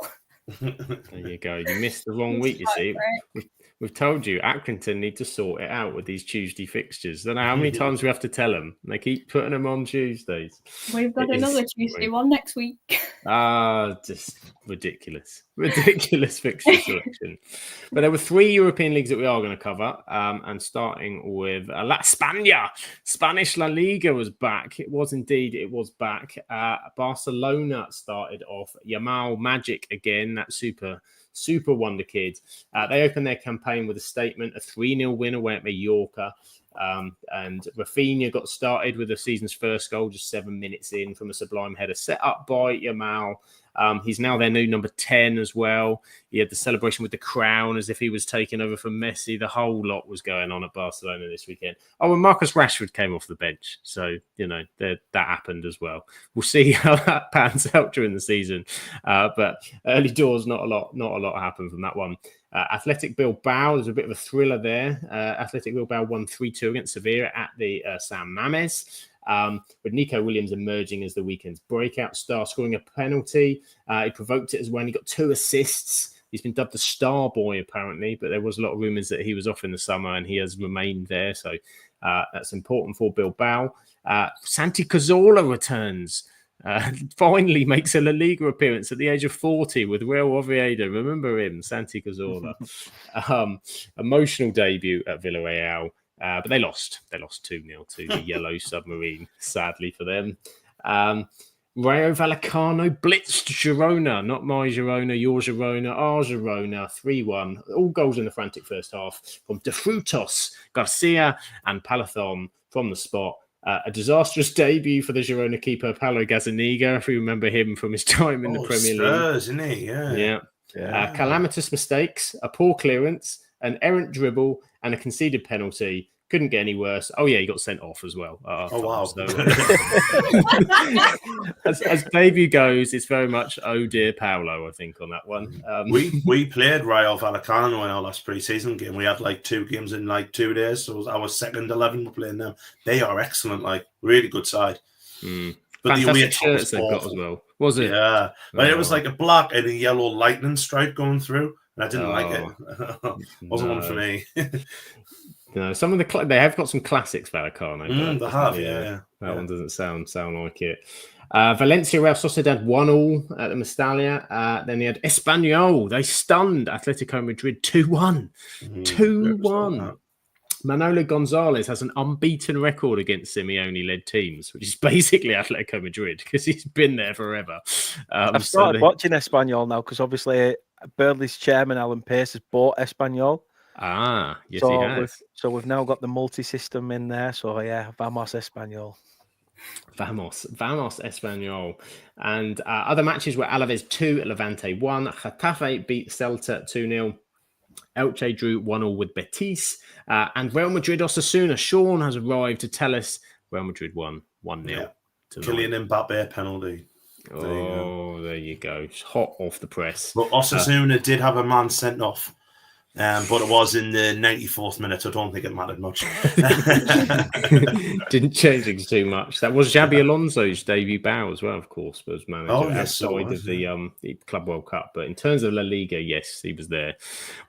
S1: There you go. You missed the wrong week. You see. We've told you, Accrington need to sort it out with these Tuesday fixtures. I don't know how many times we have to tell them. They keep putting them on Tuesdays.
S4: We've got another Tuesday one next week.
S1: Just ridiculous. Ridiculous fixture selection. But there were 3 European leagues that we are going to cover. And starting with La España. Spanish La Liga was back. It was back. Barcelona started off. Yamal Magic again, that super wonder kid. They opened their campaign with a statement, a 3-0 win away at Mallorca. And Rafinha got started with the season's first goal just 7 minutes in from a sublime header set up by Yamal. He's now their new number 10 as well. He had the celebration with the crown as if he was taking over from Messi. The whole lot was going on at Barcelona this weekend. Oh, and Marcus Rashford came off the bench. So, that happened as well. We'll see how that pans out during the season. But early doors, not a lot happened from that one. Athletic Bilbao, there's a bit of a thriller there. Athletic Bilbao won 3-2 against Sevilla at the San Mamés. With Nico Williams emerging as the weekend's breakout star, scoring a penalty. He provoked it as well. He got 2 assists. He's been dubbed the star boy, apparently, but there was a lot of rumours that he was off in the summer and he has remained there. So that's important for Bilbao. Santi Cazorla returns. Finally makes a La Liga appearance at the age of 40 with Real Oviedo. Remember him, Santi Cazorla. Emotional debut at Villarreal. But they lost 2-0 to the Yellow Submarine, sadly for them. Rayo Vallecano blitzed Girona, not my Girona, your Girona, our Girona, 3-1. All goals in the frantic first half from De Frutos, Garcia and Palathon from the spot. A disastrous debut for the Girona keeper, Paulo Gazzaniga, if you remember him from his time in the Premier League.
S2: Isn't he?
S1: Yeah. Calamitous mistakes, a poor clearance, an errant dribble, and a conceded penalty. Couldn't get any worse. Oh, yeah, he got sent off as well.
S2: Wow.
S1: So, as debut goes, it's very much, oh, dear Paolo, I think, on that one.
S2: We played Rayo Vallecano in our last pre-season game. We had 2 games in 2 days. So our second 11 were playing them. They are excellent, really good side. But
S1: fantastic
S2: the away
S1: shirts they've got as well. Was it?
S2: Yeah. But it was a black and a yellow lightning strike going through. And I didn't like it. Wasn't one for me.
S1: Some of they have got some classics, Vallecano.
S2: They have, yeah.
S1: That one doesn't sound like it. Valencia Real Sociedad 1-1 at the Mestalla. Then they had Espanyol. They stunned Atletico Madrid 2-1. 2-1. Manolo Gonzalez has an unbeaten record against Simeone-led teams, which is basically Atletico Madrid because he's been there forever.
S3: I've started watching Espanyol now because obviously Burnley's chairman Alan Pearce has bought Espanyol.
S1: Yes, he has.
S3: So we've now got the multi-system in there. So yeah, vamos Espanyol.
S1: Vamos Espanyol. And other matches were Alaves 2, Levante 1. Getafe beat Celta 2-0. Elche drew 1-1 with Betis. And Real Madrid Osasuna. Sean has arrived to tell us Real Madrid won 1-0 tonight.
S2: Kylian Mbappe penalty.
S1: There you go. It's hot off the press.
S2: But Osasuna did have a man sent off. But it was in the 94th minute. I don't think it mattered much.
S1: Didn't change things too much. That was Xabi Alonso's debut bow as well, of course, but as manager outside of the Club World Cup. But in terms of La Liga, yes, he was there.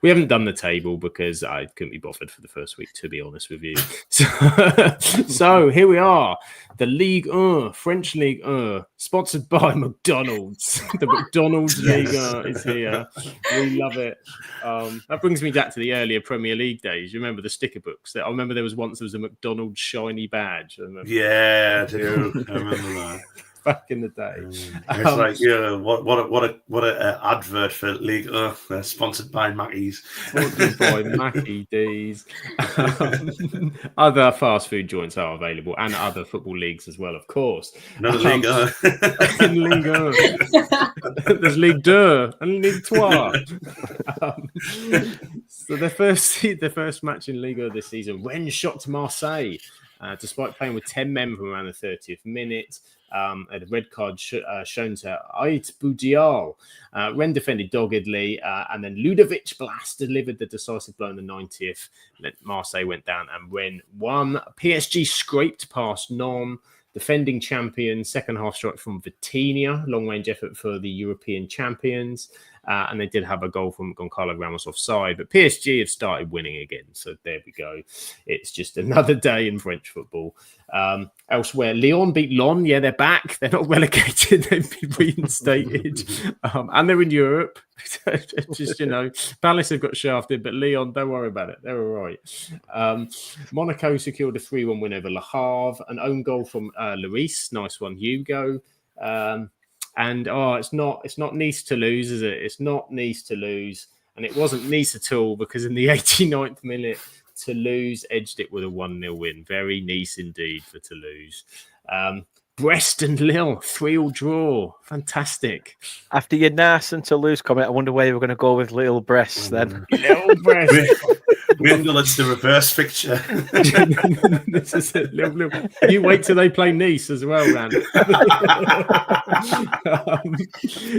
S1: We haven't done the table because I couldn't be bothered for the first week, to be honest with you. So here we are. The Ligue 1, French Ligue 1, sponsored by McDonald's. The McDonald's Ligue 1 is here. We love it. That brings me back to the earlier Premier League days. You remember the sticker books? I remember there was a McDonald's shiny badge.
S2: Yeah, I do. I remember that.
S1: Back in the day.
S2: It's like, what a advert for League sponsored by Mackey's.
S1: Sponsored by Mackie D's. Other fast food joints are available and other football leagues as well, of course.
S2: Another League
S1: in League 1. There's League 2 and League 3. So the first match in Ligue 1 this season, Rennes shocked Marseille. Despite playing with 10 men from around the 30th minute. A red card shown to Ait Boudial. Rennes defended doggedly, and then Ludovic Blas delivered the decisive blow in the 90th. Marseille went down and Rennes won. PSG scraped past Nantes, defending champions. Second half strike from Vitinha, long-range effort for the European champions. And they did have a goal from Goncalo Ramos offside, but PSG have started winning again. So there we go. It's just another day in French football. Elsewhere, Lyon beat Lyon. Yeah, they're back. They're not relegated. They've been reinstated. And they're in Europe. Just, Palace have got shafted, but Lyon, don't worry about it. They're all right. Monaco secured a 3-1 win over Le Havre. An own goal from Lloris. Nice one, Hugo. And it's not Nice to lose, is it? It's not Nice to lose. And it wasn't Nice at all, because in the 89th minute, Toulouse edged it with a 1-0 win. Very Nice indeed for Toulouse. Brest and Lille, 3-3 draw. Fantastic.
S3: After your Nice and Toulouse comment, I wonder where you were going to go with Little Brest then.
S1: Little Brest.
S2: It's the reverse fixture.
S1: This is it. You wait till they play Nice as well, man.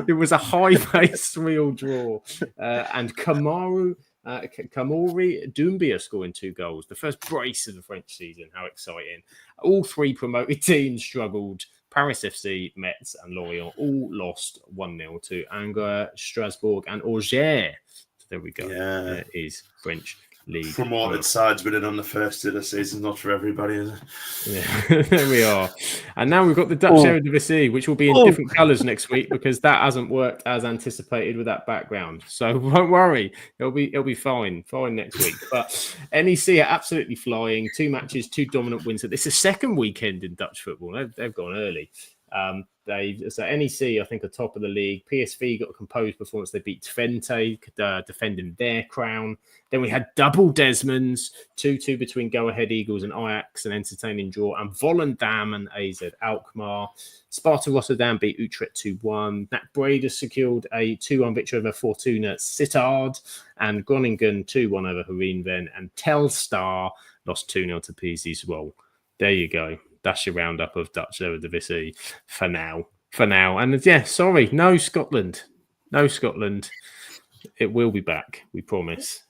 S1: It was a high-paced 3-3 draw. And Kamori Doumbia scoring 2 goals. The first brace of the French season. How exciting. All 3 promoted teams struggled. Paris FC, Metz and Lorient all lost 1-0 to Angers, Strasbourg and Angers. So there we go.
S2: Yeah.
S1: There is French League.
S2: Promoted sides winning on the first of the season, not for everybody, is it?
S1: Yeah, there we are. And now we've got the Dutch Eredivisie, which will be in different colours next week because that hasn't worked as anticipated with that background. So don't worry, it'll be fine next week. But NEC are absolutely flying. 2 matches, 2 dominant wins. It's the second weekend in Dutch football. They've gone early. So NEC, I think, are top of the league. PSV got a composed performance. They beat Twente, defending their crown. Then we had double Desmonds, 2-2 between Go Ahead Eagles and Ajax, an entertaining draw. And Volendam and AZ Alkmaar. Sparta Rotterdam beat Utrecht 2-1. NAC Breda secured a 2-1 victory over Fortuna Sittard. And Groningen 2-1 over Heerenveen. And Telstar lost 2-0 to PSV Zwolle. There you go. That's your roundup of Dutch Eredivisie for now. And yeah, sorry, no Scotland. It will be back, we promise.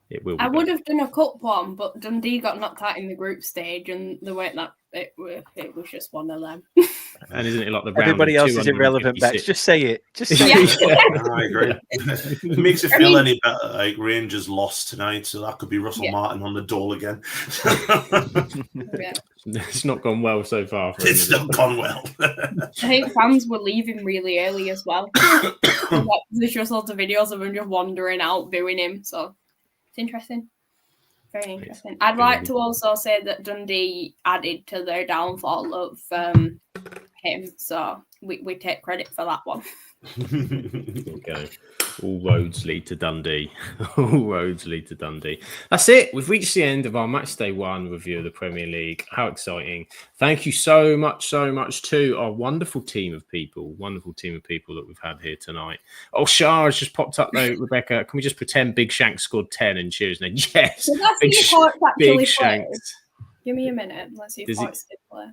S1: It will be
S4: I
S1: back.
S4: would have done a cup one, but Dundee got knocked out in the group stage, and the way that it was just one of them.
S1: And isn't it like the round
S3: Everybody else is irrelevant, Bex. Just say it.
S2: I agree. It makes it feel any better. Like Rangers lost tonight, so that could be Russell Martin on the dole again.
S1: It's not gone well so far.
S2: It's not gone well.
S4: I think fans were leaving really early as well. There's just lots of videos of them just wandering out, booing him. So it's interesting. Very interesting. I'd like to also say that Dundee added to their downfall of him. So we take credit for that one.
S1: Okay. All roads lead to Dundee. All roads lead to Dundee. That's it. We've reached the end of our Matchday 1 review of the Premier League. How exciting. Thank you so much to our wonderful team of people that we've had here tonight. Oh, Shah has just popped up though, Rebecca. Can we just pretend Big Shanks scored 10 and cheers? Now, yes.
S4: Big Shanks. Give me a minute. Let's see if Hearts did play.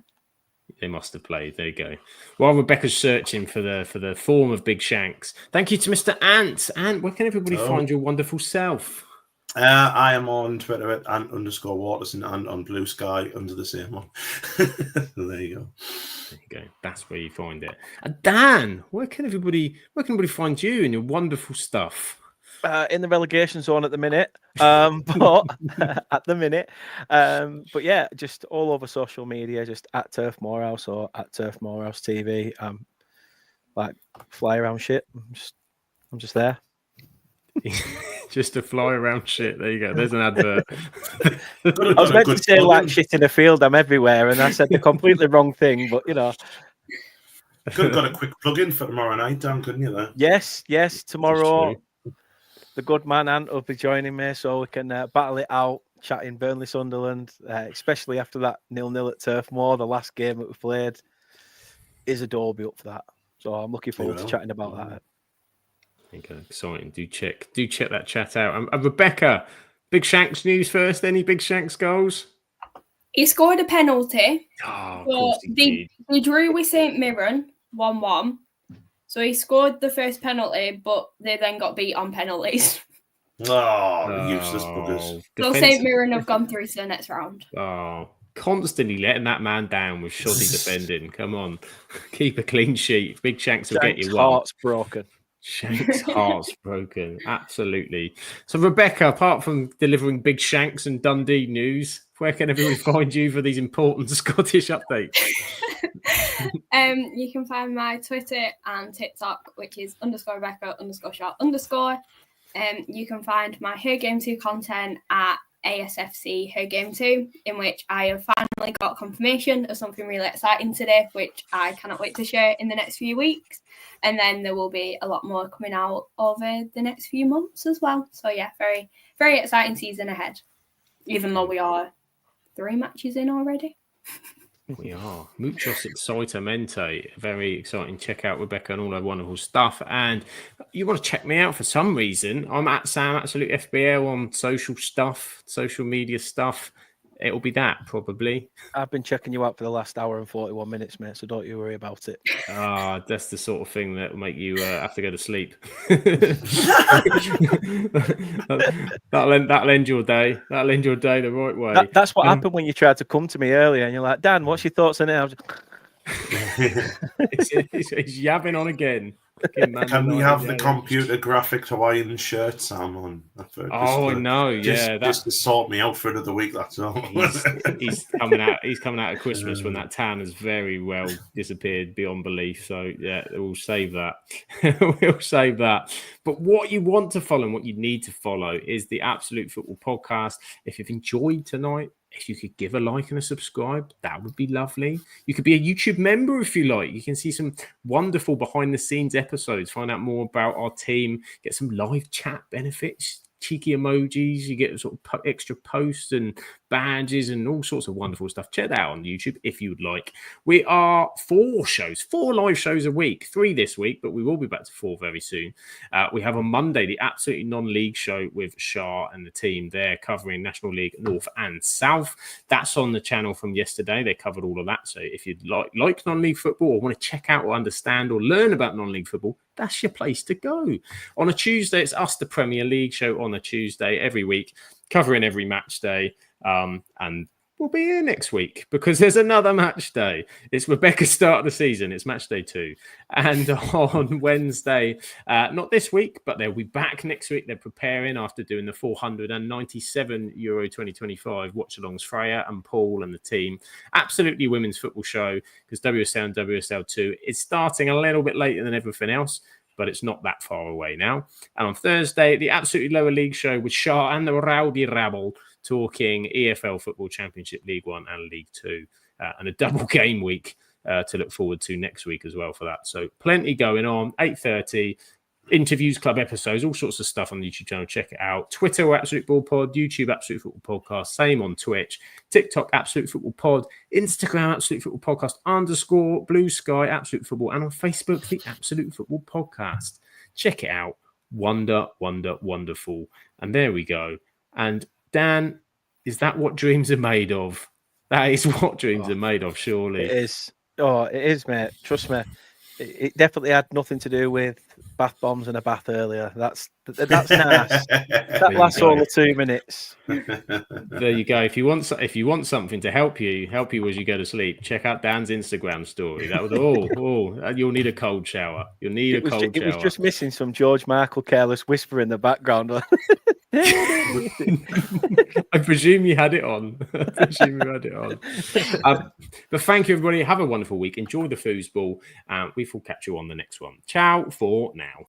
S1: They must have played. There you go. While Rebecca's searching for the form of Big Shanks, thank you to Mr. Ant. Ant, where can everybody find your wonderful self?
S2: I am on Twitter at ant_Waterson and on Blue Sky under the same one. So there you go.
S1: There you go. That's where you find it. And Dan, where can everybody find you and your wonderful stuff?
S3: In the relegation zone at the minute, but yeah, just all over social media, just at Turf Morehouse or at Turf Morehouse TV. Like fly around shit. I'm just there.
S1: Just to fly around shit. There you go. There's an advert.
S3: I was meant to say like shit in a field. I'm everywhere, and I said the completely wrong thing. But you know,
S2: could have got a quick plug-in for tomorrow night, Dan, couldn't you? There.
S3: Yes. Tomorrow, the good man Ant will be joining me, so we can battle it out, chatting Burnley Sunderland, especially after that 0-0 at Turf Moor, the last game that we played. Is Adobe up for that? So I'm looking forward to chatting about that.
S1: Okay, exciting. Do check that chat out. And Rebecca, Big Shanks news first. Any Big Shanks goals?
S4: He scored a penalty.
S1: Oh, of course he did.
S4: They drew with St Mirren 1-1. So he scored the first penalty, but they then got beat on penalties.
S2: Oh, useless buggers.
S4: So St Mirren have gone through to the next round.
S1: Oh, constantly letting that man down with shoddy defending. Come on, keep a clean sheet. Big Shanks will get you one.
S3: Heart's broken.
S1: Shanks' heart's broken. Absolutely. So, Rebecca, apart from delivering Big Shanks and Dundee news, where can everyone find you for these important Scottish updates?
S4: You can find my Twitter and TikTok, which is _Rebecca_shot_. You can find my Her Game 2 content at ASFC Her Game 2, in which I have finally got confirmation of something really exciting today, which I cannot wait to share in the next few weeks. And then there will be a lot more coming out over the next few months as well. So yeah, very, very exciting season ahead, even though we are 3 matches in already.
S1: We are. Muchos excitement. Very exciting. Check out Rebecca and all her wonderful stuff. And you want to check me out for some reason, I'm at Sam Absolute FBL on social media stuff. It'll be that probably.
S3: I've been checking you out for the last hour and 41 minutes, mate, so don't you worry about it.
S1: That's the sort of thing that will make you have to go to sleep. that'll end your day. That'll end your day the right way.
S3: That's what happened when you tried to come to me earlier, and you're like, Dan, what's your thoughts on it? I was
S1: He's yabbing on again.
S2: Can we have the computer graphic Hawaiian shirt, Sam, on?
S1: I know, yeah.
S2: Just to sort me out for another week, that's all.
S1: He's coming out of Christmas when that tan has very well disappeared beyond belief. So, yeah, we'll save that. We'll save that. But what you want to follow and what you need to follow is the Absolute Football Podcast. If you've enjoyed tonight, if you could give a like and a subscribe, that would be lovely. You could be a YouTube member if you like. You can see some wonderful behind-the-scenes episodes, find out more about our team, get some live chat benefits, cheeky emojis. You get sort of extra posts and badges and all sorts of wonderful stuff. Check that out on YouTube if you would like. We are 4 live shows a week, 3 this week, but we will be back to 4 very soon. We have on Monday the Absolutely Non-League show with Shah and the team there covering National League North and South. That's on the channel from yesterday. They covered all of that. So if you'd like non-league football or want to check out or understand or learn about non-league football, that's your place to go. On a Tuesday, it's us, the Premier League show on a Tuesday every week, covering every match day. And we'll be here next week because there's another match day. It's Rebecca's start of the season. It's match day 2. And on Wednesday, not this week, but they'll be back next week. They're preparing after doing the €497 2025 watch-alongs. Freya and Paul and the team. Absolutely women's football show because WSL and WSL2 is starting a little bit later than everything else, but it's not that far away now. And on Thursday, the Absolutely Lower League show with Shah and the Rowdy Rabble talking EFL Football Championship, League 1 and League 2. And a double game week to look forward to next week as well for that. So plenty going on. 8:30. Interviews, club episodes, all sorts of stuff on the YouTube channel. Check it out. Twitter, Absolute Ball Pod. YouTube, Absolute Football Podcast. Same on Twitch. TikTok, Absolute Football Pod. Instagram, Absolute Football Podcast _ Blue Sky, Absolute Football. And on Facebook, the Absolute Football Podcast. Check it out. Wonderful. And there we go. And Dan, is that what dreams are made of? That is what dreams are made of, surely.
S3: It is. Oh, it is, mate. Trust me. It definitely had nothing to do with bath bombs and a bath earlier. That's nice. That lasts all the 2 minutes.
S1: There you go. If you want something to help you as you go to sleep, check out Dan's Instagram story. That was you'll need a cold shower. It was
S3: just missing some George Michael careless whisper in the background.
S1: I presume you had it on. But thank you, everybody. Have a wonderful week. Enjoy the foosball. We will catch you on the next one. Ciao for now.